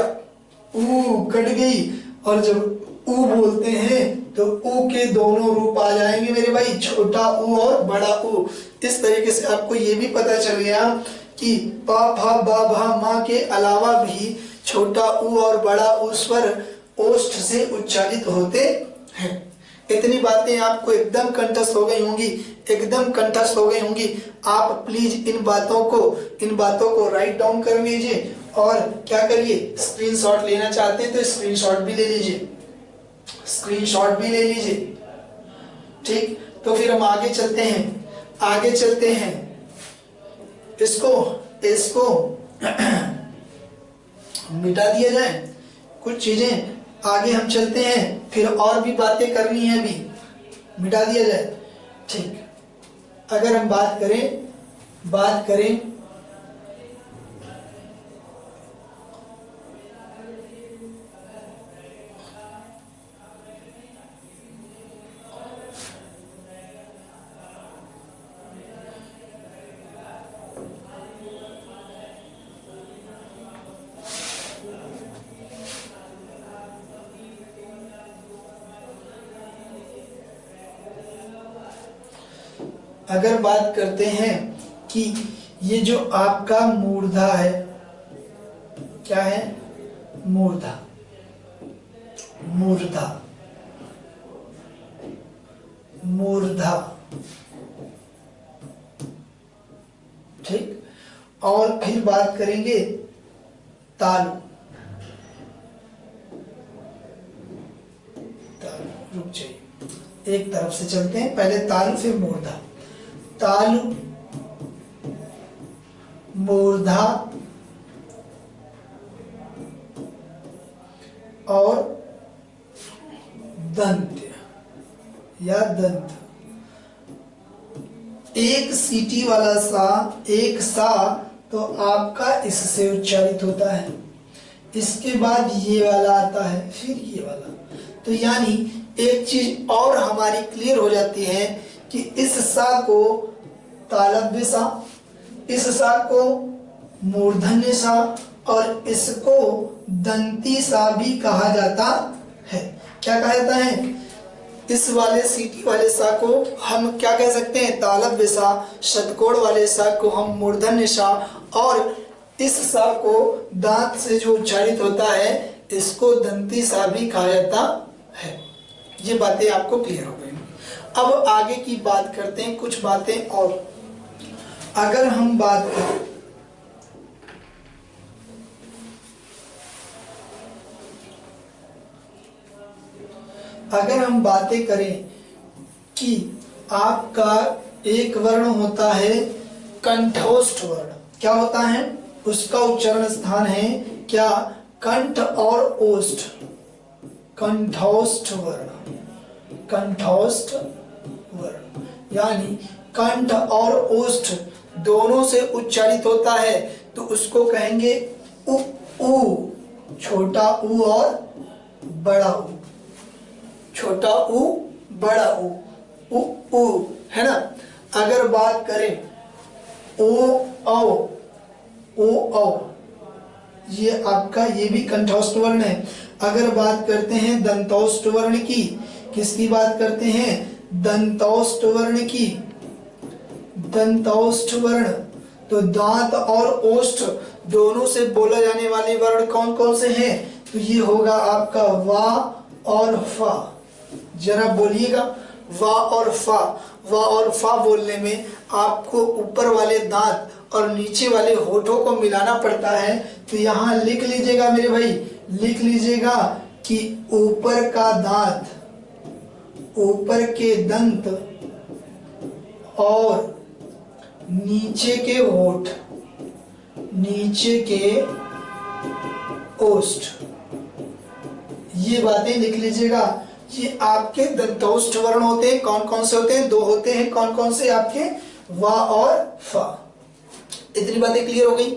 ऊ कट गई। और जब ऊ बोलते हैं तो ऊ के दोनों रूप आ जाएंगे मेरे भाई, छोटा ऊ और बड़ा ऊ। इस तरीके से आपको ये भी पता चल गया कि पा फा बा भा मा के अलावा भी छोटा ऊ और बड़ा ऊ स्वर ओष्ठ से उच्चारित होते हैं। इतनी बातें आपको एकदम कंठस्थ हो गई होंगी, एकदम कंठस्थ हो गई होंगी। आप प्लीज इन बातों को राइट डाउन कर लीजिए, और क्या करिए, स्क्रीनशॉट लेना चाहते हैं तो स्क्रीनशॉट भी ले लीजिए, स्क्रीनशॉट भी ले लीजिए। ठीक, तो फिर हम आगे चलते हैं, इसको मिटा दिया जाए, कुछ चीजें आगे हम चलते हैं, फिर और भी बातें करनी है, अभी मिटा दिया जाए। ठीक, अगर हम बात करें अगर बात करते हैं कि ये जो आपका मूर्धा है, क्या है, मूर्धा, मूर्धा, मूर्धा। ठीक, और फिर बात करेंगे तालु, रुक जाइए, एक तरफ से चलते हैं, पहले तालु फिर मूर्धा। तालु, मूर्धा और दंत या दंत। एक सीटी वाला सा, एक सा तो आपका इससे उच्चारित होता है, इसके बाद ये वाला आता है, फिर ये वाला। तो यानी एक चीज और हमारी क्लियर हो जाती है कि इस सा को तालव्य सा, इस सा को मूर्धन्य सा, और इसको दंती सा भी कहा जाता है। क्या कहा जाता है, इस वाले सीटी वाले सा को हम क्या कह सकते हैं, तालव्य सा। षटकोण वाले सा को हम मूर्धन्य सा, और इस सा को दांत से जो उच्चारित होता है इसको दंती सा भी कहा जाता है। ये बातें आपको क्लियर हो गई। अब आगे की बात करते हैं, कुछ बातें और। अगर हम बात करें बातें करें कि आपका एक वर्ण होता है कंठोष्ठ वर्ण। क्या होता है? उसका उच्चारण स्थान है क्या? कंठ और ओष्ठ। कंठोष्ठ वर्ण, कंठोष्ठ वर्ण यानी कंठ और ओष्ठ दोनों से उच्चारित होता है, तो उसको कहेंगे उ। उ, छोटा उ और बड़ा उ, छोटा उ बड़ा उ, उ है ना। अगर बात करें ओ औ, ये आपका ये भी कंठोष्ठ वर्ण है। अगर बात करते हैं दंतोष्ठ वर्ण की, किसकी बात करते हैं? दंतोष्ठ वर्ण की। दंतोष्ठ वर्ण, तो दांत और ओष्ठ दोनों से बोला जाने वाले वर्ण कौन कौन से हैं? तो ये होगा आपका वा और फा। जरा बोलिएगा, वा और फा। वा और फा बोलने में आपको ऊपर वाले दांत और नीचे वाले होठों को मिलाना पड़ता है। तो यहाँ लिख लीजिएगा मेरे भाई, लिख लीजिएगा कि ऊपर का दांत, ऊपर के दंत और नीचे के होठ, नीचे के ओष्ठ, ये बातें लिख लीजिएगा। ये आपके दंतोष्ठ वर्ण होते हैं। कौन कौन से होते हैं? दो होते हैं। कौन कौन से? आपके वा और फा। इतनी बातें क्लियर हो गई?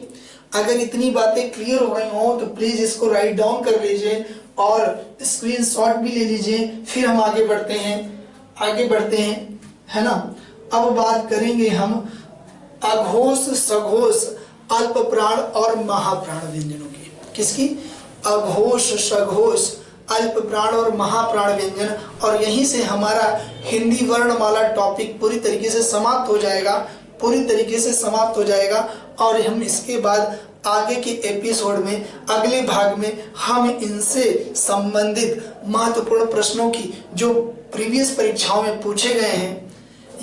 अगर इतनी बातें क्लियर हो गई हो तो प्लीज इसको राइट डाउन कर लीजिए और स्क्रीनशॉट भी ले लीजिए। फिर हम आगे बढ़ते हैं, है ना। अब बात करेंगे हम अघोष, सघोष, अल्प प्राण और महाप्राण व्यंजनों की। किसकी? अघोष, सघोष, अल्प प्राण और महाप्राण व्यंजन। और यहीं से हमारा हिंदी वर्णमाला टॉपिक पूरी तरीके से समाप्त हो जाएगा, और हम इसके बाद आगे के एपिसोड में, अगले भाग में हम इनसे संबंधित महत्वपूर्ण प्रश्नों की जो प्रीवियस परीक्षाओं में पूछे गए हैं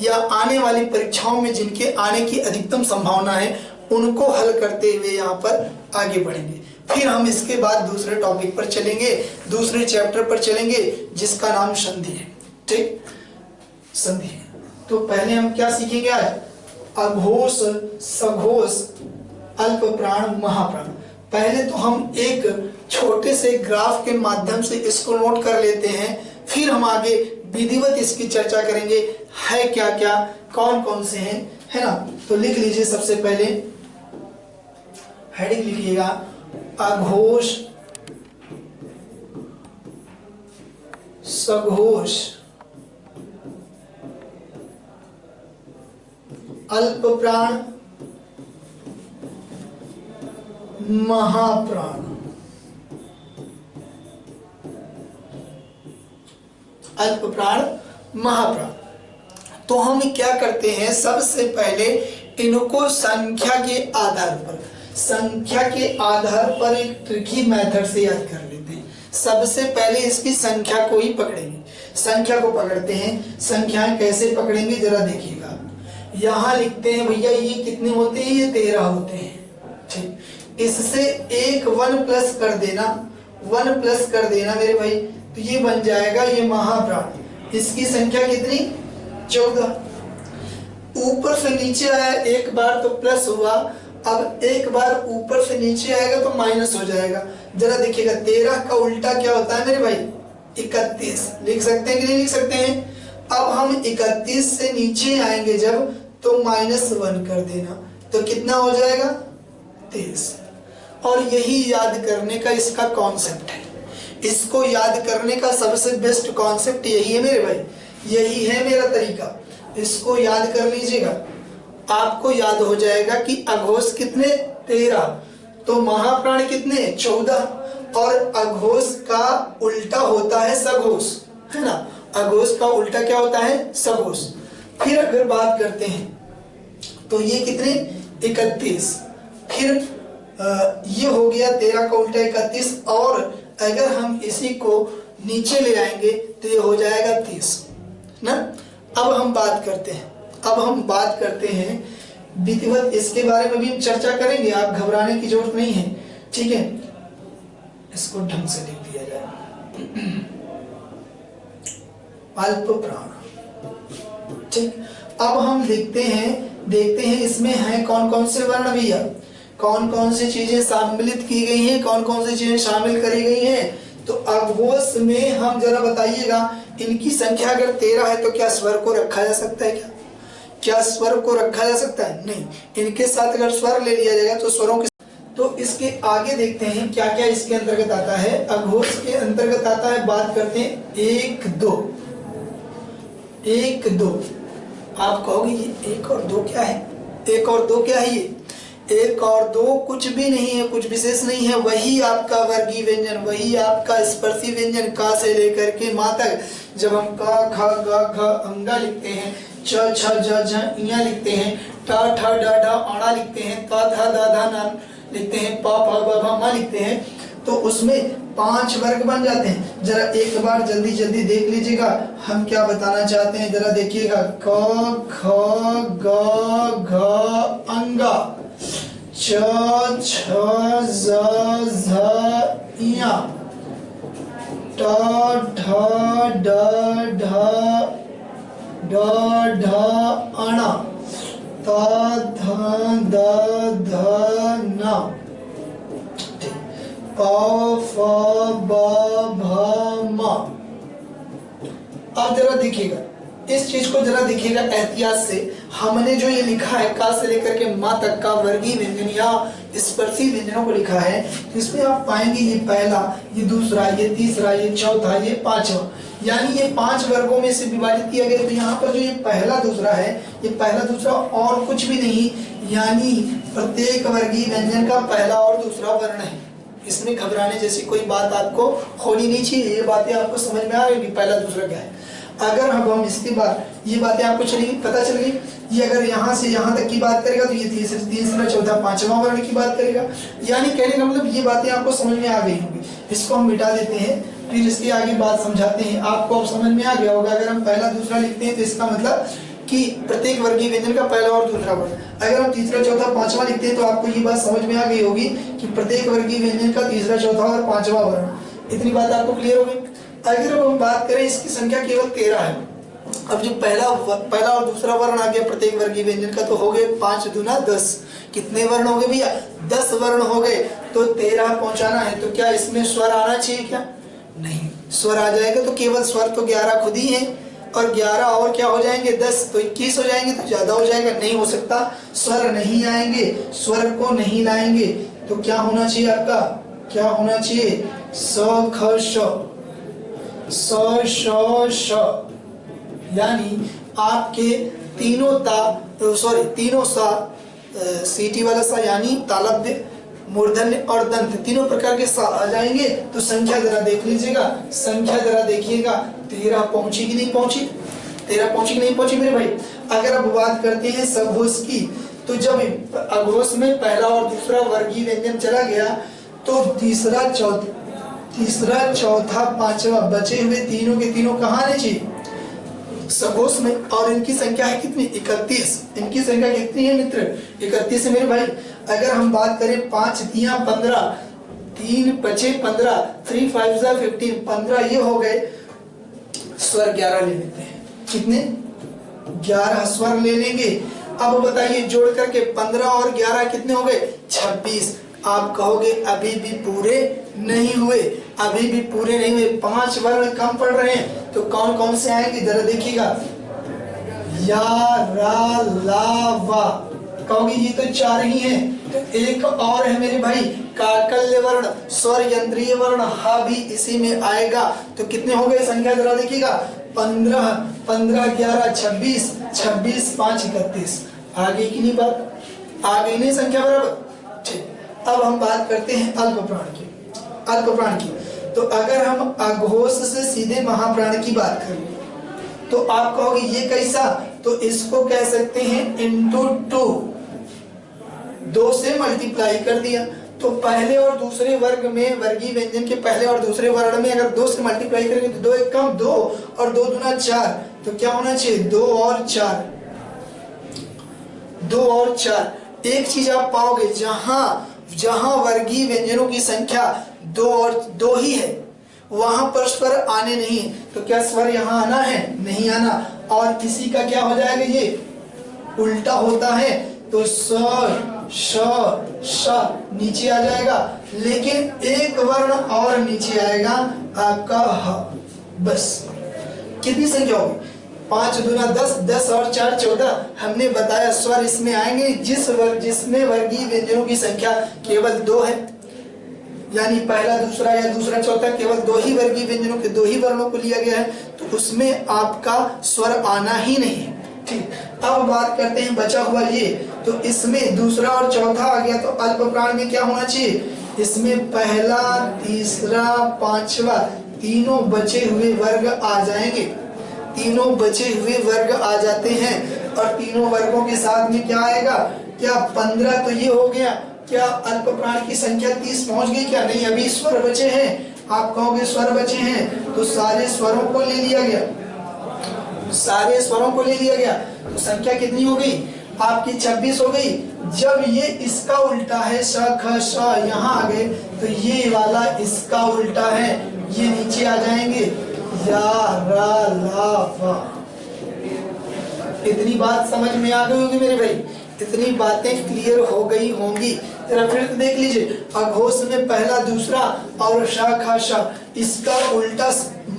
या आने वाली परीक्षाओं में जिनके आने की अधिकतम संभावना है, उनको हल करते हुए यहाँ पर आगे बढ़ेंगे। फिर हम इसके बाद दूसरे टॉपिक पर चलेंगे, दूसरे चैप्टर पर चलेंगे जिसका नाम संधि है। ठीक, संधि है। तो पहले हम क्या सीखेंगे आज? अघोष, सघोष, अल्प प्राण, महाप्राण। पहले तो हम एक छोटे से ग्राफ के माध्यम से इसको नोट कर लेते हैं, फिर हम आगे विधिवत इसकी चर्चा करेंगे, है क्या क्या, कौन कौन से हैं, है ना। तो लिख लीजिए, सबसे पहले हेडिंग लिखिएगा, अघोष, सघोष, अल्प प्राण, महाप्राण। अल्प प्राण, महाप्राण। तो हम क्या करते हैं, सबसे पहले इनको संख्या के आधार पर एक ट्रिकी मेथड से याद कर लेते हैं। सबसे पहले इसकी संख्या को ही पकड़ेंगे, संख्या को पकड़ते हैं। संख्याएं कैसे पकड़ेंगे जरा देखिएगा। यहाँ लिखते हैं भैया, ये कितने होते हैं? ये 13 होते हैं। ठीक, इससे एक 1 प्लस कर देना मेरे भाई, तो ये बन जाएगा ये महाप्राण। इसकी संख्या कितनी? 14। ऊपर से नीचे आया एक बार तो प्लस हुआ, अब एक बार ऊपर से नीचे आएगा तो माइनस हो जाएगा। जरा देखिएगा, 13 का उल्टा क्या होता है मेरे भाई? 31। लिख सकते हैं कि नहीं लिख सकते हैं? अब हम 31 से नीचे आएंगे जब, तो -1 कर देना, तो कितना हो जाएगा? 23। और यही याद करने का इसका कॉन्सेप्ट है। इसको याद करने का सबसे बेस्ट कॉन्सेप्ट यही है मेरे भाई, यही है मेरा तरीका। इसको याद कर लीजिएगा, आपको याद हो जाएगा कि अघोष कितने? 13, तो महाप्राण कितने? 14, और अघोष का उल्टा होता है सघोष, है ना। अघोष का उल्टा क्या होता है? सघोष। फिर अगर बात करते हैं तो ये कितने? 31। फिर ये हो गया 13 का उल्टा 31, और अगर हम इसी को नीचे ले आएंगे तो ये हो जाएगा 30। ना। अब हम बात करते हैं विधिवत, इसके बारे में भी हम चर्चा करेंगे, आप घबराने की जरूरत नहीं है, ठीक है। इसको ढंग से लिख दिया जाए, अल्प प्राण, ठीक। अब हम देखते हैं इसमें है कौन कौन से वर्ण भैया, कौन कौन सी चीजें सम्मिलित की गई हैं, कौन कौन सी चीजें शामिल करी गई हैं। तो अघोष में हम जरा बताइएगा, इनकी संख्या अगर 13 है तो क्या स्वर को रखा जा सकता है? क्या स्वर को रखा जा सकता है? नहीं। इनके साथ अगर स्वर ले लिया जाएगा तो स्वरों के, तो इसके आगे देखते हैं क्या क्या इसके अंतर्गत आता है। अघोष के अंतर्गत आता है, बात करते हैं 1 2। 1 2 आप कहोगे ये 1 और 2 क्या है? 1 और 2 क्या है? ये 1 और 2 कुछ भी नहीं है, कुछ विशेष नहीं है, वही आपका वर्गीय व्यंजन, वही आपका स्पर्शी व्यंजन का से लेकर के माँ तक। जब हम क ख ग घ अंगा लिखते हैं, च छ ज झ इया लिखते हैं, ट ठ ड ढ अणा लिखते हैं, त थ द ध न लिखते हैं, प फ ब भ म लिखते हैं, तो उसमें 5 वर्ग बन जाते हैं। जरा एक बार जल्दी जल्दी देख लीजिएगा हम क्या बताना चाहते हैं, जरा देखिएगा। क ख ग घ अंगा, च छ ज झ इया, ट ठ ड ढ ड ढ अणा, त थ द ध न, प फ ब भ म। अब जरा देखिएगा इस चीज को, जरा देखिएगा एहतियात से। हमने जो ये लिखा है का से लेकर के माँ तक का वर्गीय व्यंजन या स्पर्शी व्यंजनों को लिखा है, इसमें आप पाएंगे ये पहला, ये दूसरा, ये तीसरा, ये चौथा, ये पांचवा, यानी ये 5 वर्गों में से विभाजित किया गया। तो यहाँ पर जो ये पहला दूसरा है, ये पहला दूसरा और कुछ भी नहीं, यानी प्रत्येक वर्गीय व्यंजन का पहला और दूसरा वर्ण है। इसमें घबराने जैसी कोई बात आपको होनी नहीं चाहिए, ये बातें आपको समझ में आ रही है पहला दूसरा क्या है। अगर हम इसके बाद ये बातें आपको पता चल गई, ये अगर यहाँ से यहाँ तक की बात करेगा तो ये तीसरा चौथा पांचवा वर्ण की बात करेगा, यानी कहने का मतलब ये बातें आपको समझ में आ गई होंगी। इसको हम मिटा देते हैं, फिर इसके आगे बात समझाते हैं। आपको अब समझ में आ गया होगा, अगर हम पहला दूसरा लिखते हैं तो इसका मतलब कि प्रत्येक वर्गीय व्यंजन का पहला और दूसरा वर्ण। अगर हम तीसरा चौथा पांचवा लिखते हैं तो आपको ये बात समझ में आ गई होगी कि प्रत्येक वर्गीय व्यंजन का तीसरा चौथा और पांचवा वर्ण। इतनी बात आपको क्लियर हो गई। अगर अब हम बात करें, इसकी संख्या केवल 13 है। अब जो पहला और दूसरा वर्ण आ गया प्रत्येक वर्गीय व्यंजन का, तो हो गए 5 दूना 10। कितने वर्ण हो गए भैया? 10 वर्ण हो गए। तो 13 पहुंचाना है, तो क्या इसमें स्वर आना चाहिए क्या? नहीं, स्वर आ जाएगा तो केवल स्वर तो 11 खुद ही है, और 11 और क्या हो जाएंगे 10, तो 21 हो जाएंगे, तो ज्यादा हो जाएगा, नहीं हो सकता। स्वर नहीं आएंगे, स्वर को नहीं लाएंगे, तो क्या होना चाहिए आपका? क्या होना चाहिए? स ख श, स श श, यानी आपके तीनों सा सीटी वाला सा, यानी तालव्य, मूर्धन्य और दंत, तीनों प्रकार के सा आ जाएंगे। तो संख्या जरा देख लीजिएगा, संख्या जरा देखिएगा, 13 पहुंची कि नहीं पहुंची? 13 पहुंची कि नहीं पहुंची मेरे भाई? अगर अब बात करते हैं सघोष की, तो जब अघोष में पहला और दूसरा वर्गीय व्यंजन चला गया, तो तीसरा चौथा पांचवा बचे हुए तीनों के तीनों कहाँ आने चाहिए? सघोष में। और इनकी संख्या है कितनी? 31। इनकी संख्या कितनी है मित्र? 31 है मेरे भाई। अगर हम बात करें 5 तिया 15, 3 बचे 15, 3 5 15, 15 ये हो गए। स्वर 11 ले लेते हैं। कितने? 11 स्वर ले लेंगे। अब बताइए जोड़ करके 15 और 11 कितने हो गए? 26। आप कहोगे अभी भी पूरे नहीं हुए, अभी भी पूरे नहीं हुए, 5 वर्ण कम पड़ रहे हैं। तो कौन कौन से आएंगे जरा देखिएगा। या, रा, ला, वा, कहोगे ये तो 4 ही हैं। तो एक और है मेरे भाई, काकल्य वर्ण, स्वर यंत्रीय वर्ण, हा भी इसी में आएगा। तो कितने हो गए संख्या जरा देखिएगा। 15, 15, 11, 26, 26, 5, 31। आ गई कि नहीं बात? आ गई नहीं संख्या बराबर? ठीक। अब हम बात करते हैं अल्प प्राण की। अल्प प्राण की, तो अगर हम अघोष से सीधे महाप्राण की बात करें तो आप कहोगे ये कैसा? तो इसको कह सकते हैं इंटू 2, 2 से मल्टीप्लाई कर दिया। तो पहले और दूसरे वर्ग में, वर्गीय व्यंजन के पहले और दूसरे वर्ण में अगर 2 से मल्टीप्लाई करेंगे तो 2 एक कम 2 और 2 दूना 4, तो क्या होना चाहिए 2 और 4, 2 और 4। एक चीज आप पाओगे, जहां वर्गीय व्यंजनों की संख्या 2 और 2 ही है वहां पर स्वर आने नहीं है, तो क्या स्वर यहाँ आना है? नहीं आना। और इसी का क्या हो जाएगा, ये उल्टा होता है, तो स श श नीचे आ जाएगा, लेकिन एक वर्ण और नीचे आएगा आपका ह। बस कितनी संख्या होगी? 5 दूना 10, 10 और 4 14। हमने बताया स्वर इसमें आएंगे जिसमें वर्गीय व्यंजनों की संख्या केवल 2 है, यानी पहला दूसरा या दूसरा चौथा केवल 2 ही वर्गीय व्यंजनों के 2 ही वर्णों को लिया गया है, तो उसमें आपका स्वर आना ही नहीं है। ठीक, अब बात करते हैं बचा हुआ ये, तो इसमें दूसरा और चौथा आ गया, तो अल्प प्राण में क्या होना चाहिए? इसमें पहला, तीसरा, पांचवा तीनों बचे हुए वर्ग आ जाएंगे, तीनों बचे हुए वर्ग आ जाते हैं। और तीनों वर्गों के साथ में क्या आएगा? क्या 15, तो ये हो गया। क्या अल्प प्राण की संख्या 30 पहुंच गई? क्या नहीं, अभी स्वर बचे हैं। आप कहोगे स्वर बचे हैं, तो सारे स्वरों को ले लिया गया, सारे स्वरों को ले लिया गया, तो संख्या कितनी हो गई आपकी? 26 हो गई। जब ये इसका उल्टा है, स ख श यहाँ आ गए, तो ये वाला इसका उल्टा है, ये नीचे आ जाएंगे, या रा ला वा। इतनी बात समझ में आ गई होगी मेरे भाई, इतनी बातें क्लियर हो गई होंगी। जरा फिर तो देख लीजिए, अघोष में पहला, दूसरा और शा खा शा, इसका उल्टा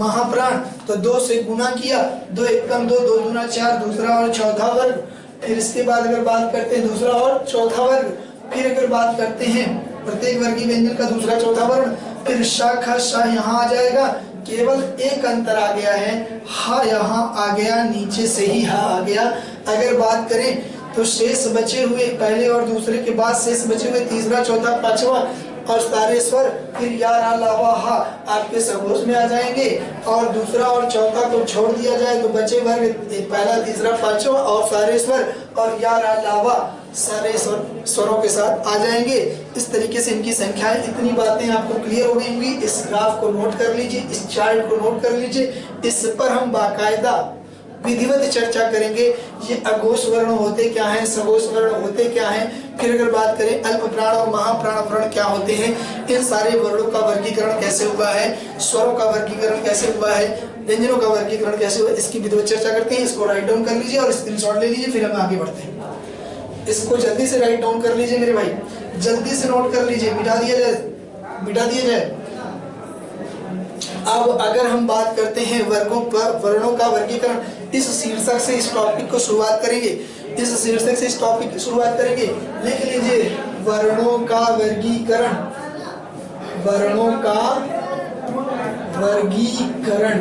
महाप्राण, तो 2 से गुना किया, 2 एक कम 2, 2 दूना 4, दूसरा और चौथा वर्ग। फिर इसके बाद अगर बात करते हैं दूसरा और चौथा वर्ग, फिर अगर बात करते हैं प्रत्येक वर्गीय व्यंजन का दूसरा चौथा वर्ण, फिर शा खा शा यहाँ आ जाएगा, केवल एक अंतर आ गया है, हा यहाँ आ गया, नीचे से ही हा आ गया। अगर बात करें तो शेष बचे हुए पहले और दूसरे के बाद शेष बचे हुए तीसरा, चौथा, पांचवा और सारे स्वर, फिर या रा ला वा हा आपके सघोष में आ जाएंगे। और दूसरा और चौथा को छोड़ दिया जाए तो बचे वर्ग पहला, तीसरा, पांचवा और सारे स्वर, और या रा ला वा सारे स्वरों के साथ आ जाएंगे। इस तरीके से इनकी संख्याएं, इतनी बातें आपको क्लियर हो गई होंगी। इस ग्राफ को नोट कर लीजिए, इस चार्ट को नोट कर लीजिए, इस पर हम बाकायदा विधिवत चर्चा करेंगे। ये अघोष वर्ण होते क्या हैं, सघोष वर्ण होते क्या हैं, फिर अगर बात करें अल्प प्राण और महाप्राण वर्ण क्या होते हैं, इन सारे वर्णों का वर्गीकरण कैसे हुआ है, स्वरों का वर्गीकरण कैसे हुआ है, व्यंजनों का वर्गीकरण कैसे हुआ, इसकी विधिवत चर्चा करते हैं। इसको राइट डाउन कर लीजिए और स्क्रीनशॉट ले लीजिए, फिर हम आगे बढ़ते हैं। इसको जल्दी से राइट डाउन कर लीजिए मेरे भाई, जल्दी से नोट कर लीजिए, मिटा दिया जाए। अब अगर हम बात करते हैं वर्णों का वर्गीकरण, इस शीर्षक से इस टॉपिक को शुरुआत करेंगे, इस शीर्षक से इस टॉपिक की शुरुआत करेंगे। लिख लीजिए वर्णों का वर्गीकरण, वर्णों का वर्गीकरण,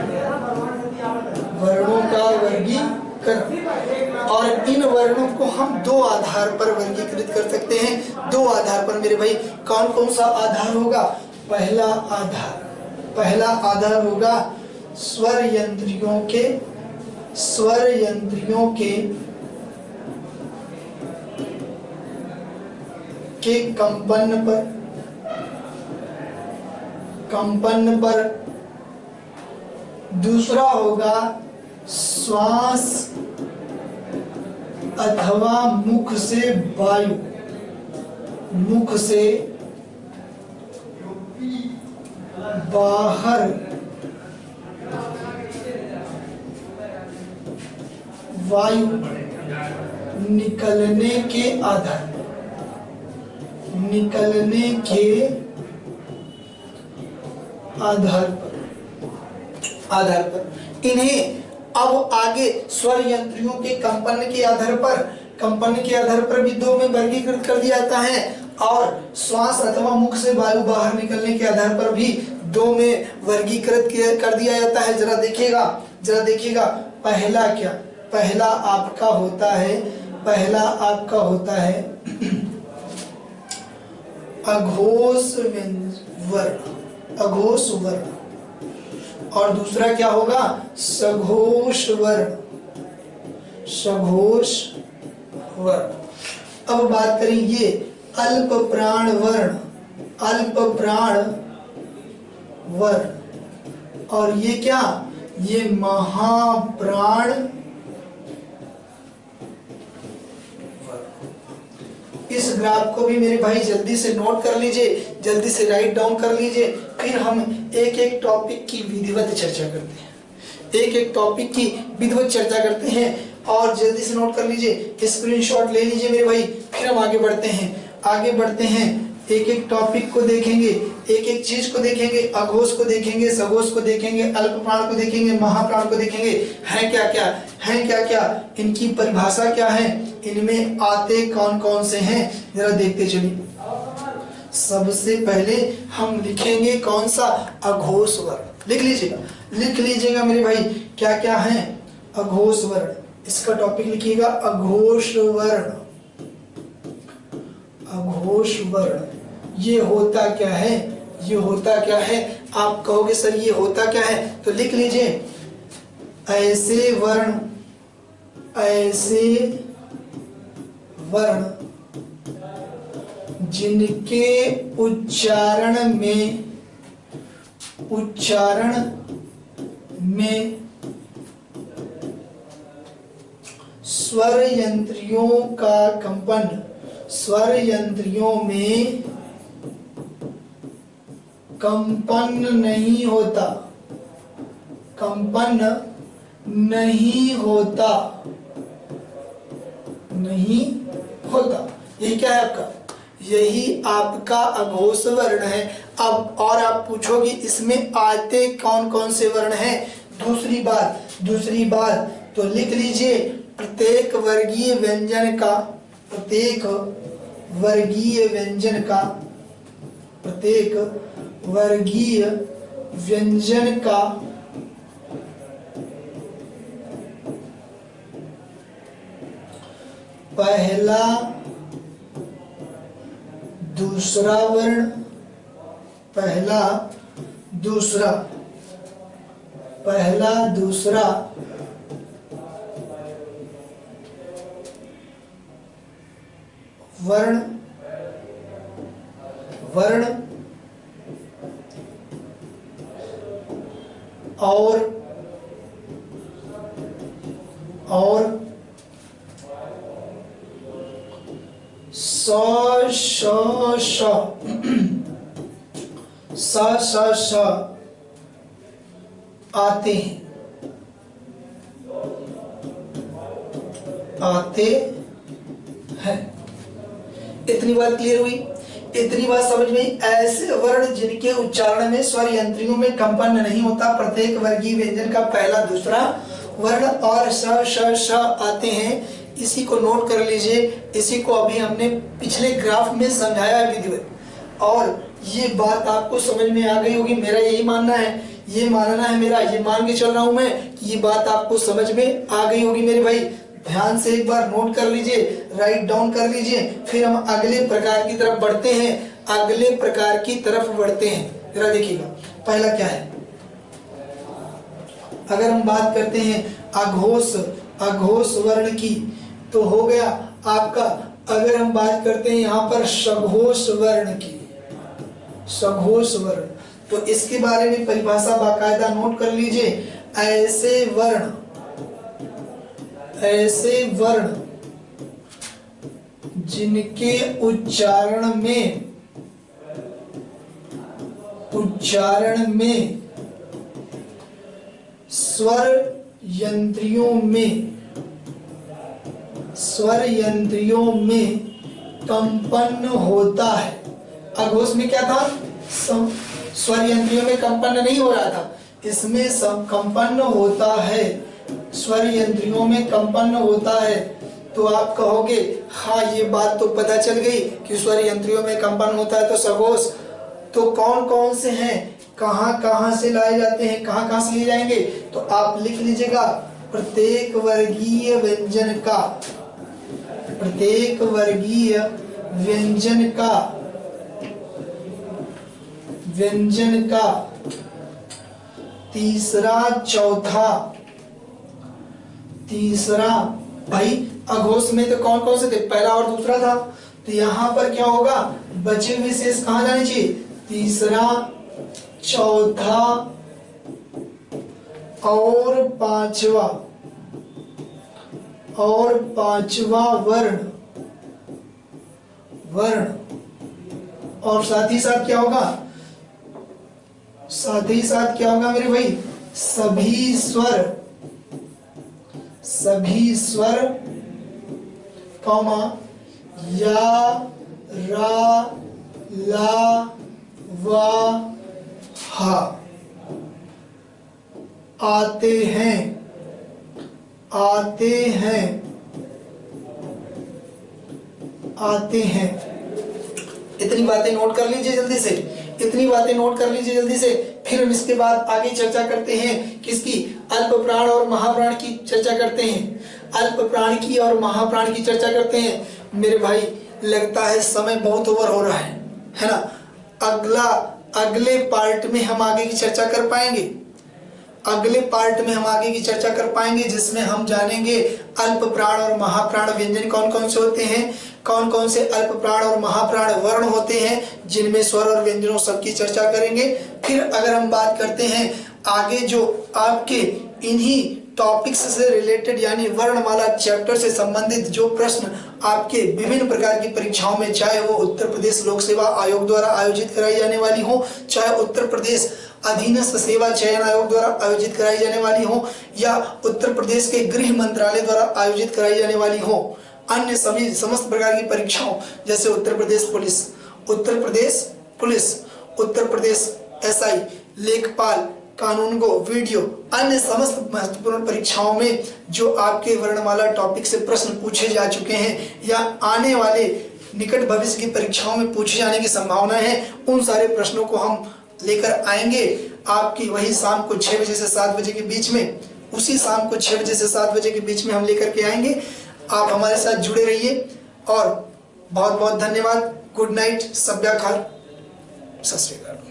वर्णों का वर्गीकरण। और इन वर्णों को हम 2 आधार पर वर्गीकृत कर सकते हैं। 2 आधार पर मेरे भाई, कौन कौन सा आधार होगा? पहला आधार होगा स्वर यंत्रियों के कंपन पर। दूसरा होगा श्वास अथवा मुख से वायु, मुख से बाहर वायु निकलने के आधार पर इन्हें अब आगे स्वर यंत्रियों के कंपन के आधार पर भी 2 में वर्गीकृत कर दिया जाता है, और श्वास अथवा मुख से वायु बाहर निकलने के आधार पर भी 2 में वर्गीकृत कर दिया जाता है। जरा देखिएगा पहला क्या? पहला आपका होता है अघोष वर्ण, और दूसरा क्या होगा? सघोष वर्ण। अब बात करें ये अल्प प्राण वर्ण, अल्प प्राण वर्ण, और ये क्या, ये महाप्राण वर्ण। इस ग्राफ को भी मेरे भाई जल्दी से नोट कर लीजिए, जल्दी से राइट डाउन कर लीजिए, फिर हम एक एक टॉपिक की विधिवत चर्चा करते हैं, एक एक टॉपिक की विधिवत चर्चा करते हैं। और जल्दी से नोट कर लीजिए, स्क्रीनशॉट ले लीजिए मेरे भाई, फिर हम आगे बढ़ते हैं, एक एक टॉपिक को देखेंगे, एक एक चीज को देखेंगे, अघोष को देखेंगे, सघोष को देखेंगे, अल्प प्राण को देखेंगे, महाप्राण को देखेंगे, हैं क्या क्या, इनकी परिभाषा क्या है, इनमें आते कौन कौन से हैं, जरा देखते चलिए। सबसे पहले हम लिखेंगे कौन सा, अघोष वर्ण। लिख लीजिएगा मेरे भाई, क्या क्या है अघोष वर्ण, इसका टॉपिक लिखिएगा अघोष वर्ण। अघोष वर्ण ये होता क्या है, आप कहोगे सर ये होता क्या है, तो लिख लीजिए, ऐसे वर्ण जिनके उच्चारण में स्वर यंत्रियों में कंपन नहीं होता। यही क्या है आपका, यही आपका अघोष वर्ण है। अब और आप पूछोगे इसमें आते कौन कौन से वर्ण हैं। दूसरी बात तो लिख लीजिए, प्रत्येक वर्गीय व्यंजन का पहला दूसरा वर्ण और स आते हैं। इतनी बात क्लियर हुई, इतनी बात समझ में। ऐसे वर्ण जिनके उच्चारण में स्वर यंत्रियों में कंपन नहीं होता, प्रत्येक वर्गीय व्यंजन का पहला दूसरा वर्ण और स आते हैं, इसी को नोट कर लीजिए। इसी को अभी हमने पिछले ग्राफ में समझाया विधिवत, और ये बात आपको समझ में आ गई होगी। मेरा यही मानना है, ये मानना है मेरा, ये मान के चल रहा हूं मैं कि ये बात आपको समझ में आ गई होगी मेरे भाई। ध्यान से एक बार नोट कर लीजिए, राइट डाउन कर लीजिए, फिर हम अगले प्रकार की तरफ बढ़ते हैं। जरा देखिएगा पहला क्या है। अगर हम बात करते हैं अघोष वर्ण की, तो हो गया आपका। अगर हम बात करते हैं यहाँ पर सघोष वर्ण की, तो इसके बारे में परिभाषा बाकायदा नोट कर लीजिए। ऐसे वर्ण जिनके उच्चारण में स्वर यंत्रियों में कंपन होता है। अघोष में क्या था, स्वर यंत्रियों में कंपन नहीं हो रहा था, इसमें सब कंपन होता है, स्वर यंत्रियों में कंपन होता है। तो आप कहोगे हाँ ये बात तो पता चल गई कि स्वर यंत्रियों में कंपन होता है। तो सघोष तो कौन कौन से हैं, कहाँ से लाए जाते हैं, कहाँ से लिए जाएंगे, तो आप लिख लीजिएगा, प्रत्येक वर्गीय व्यंजन का तीसरा भाई। अघोष में तो कौन कौन से थे, पहला और दूसरा था, तो यहाँ पर क्या होगा, बचे हुए शेष कहाँ जाने चाहिए, तीसरा, चौथा और पांचवा वर्ण और साथ ही साथ क्या होगा, मेरे भाई, सभी स्वर कॉमा या, रा, ला, वा, हा आते हैं। इतनी बातें नोट कर लीजिए जल्दी से। फिर हम इसके बाद आगे चर्चा करते हैं किसकी, अल्प प्राण और महाप्राण की चर्चा करते हैं। अल्प प्राण की और महाप्राण की चर्चा करते हैं। मेरे भाई लगता है समय बहुत ओवर हो रहा है ना। अगले पार्ट में हम आगे की चर्चा कर पाएंगे, जिसमें हम जानेंगे अल्प प्राण और महाप्राण व्यंजन कौन कौन से होते हैं, कौन कौन से अल्प प्राण और महाप्राण वर्ण होते हैं, जिनमें स्वर और व्यंजनों सबकी चर्चा करेंगे। फिर अगर हम बात करते हैं आगे जो आपके इन्हीं टॉपिक्स से रिलेटेड यानी वर्णमाला चैप्टर से संबंधित जो प्रश्न आपके विभिन्न प्रकार की परीक्षाओं में, चाहे वो उत्तर प्रदेश लोक सेवा आयोग द्वारा आयोजित कराई जाने वाली हो, चाहे उत्तर प्रदेश अधीनस्थ सेवा चयन आयोग द्वारा आयोजित कराई जाने वाली हो, या उत्तर प्रदेश के गृह मंत्रालय द्वारा आयोजित कराई जाने वाली हो, अन्य सभी समस्त प्रकार की परीक्षाओं जैसे उत्तर प्रदेश पुलिस, उत्तर प्रदेश SI, लेखपाल, कानूनगो, वीडियो, अन्य समस्त महत्वपूर्ण परीक्षाओं में जो आपके वर्णमाला टॉपिक से प्रश्न पूछे जा चुके हैं या आने वाले निकट भविष्य की परीक्षाओं में पूछे जाने की संभावना है, उन सारे प्रश्नों को हम लेकर आएंगे आपकी वही शाम को 6 बजे से 7 बजे के बीच में। उसी शाम को 6 बजे से 7 बजे के बीच में हम लेकर के आएंगे। आप हमारे साथ जुड़े रहिए और बहुत बहुत धन्यवाद। गुड नाइट, सब्या खाल, सत श्री अकाल।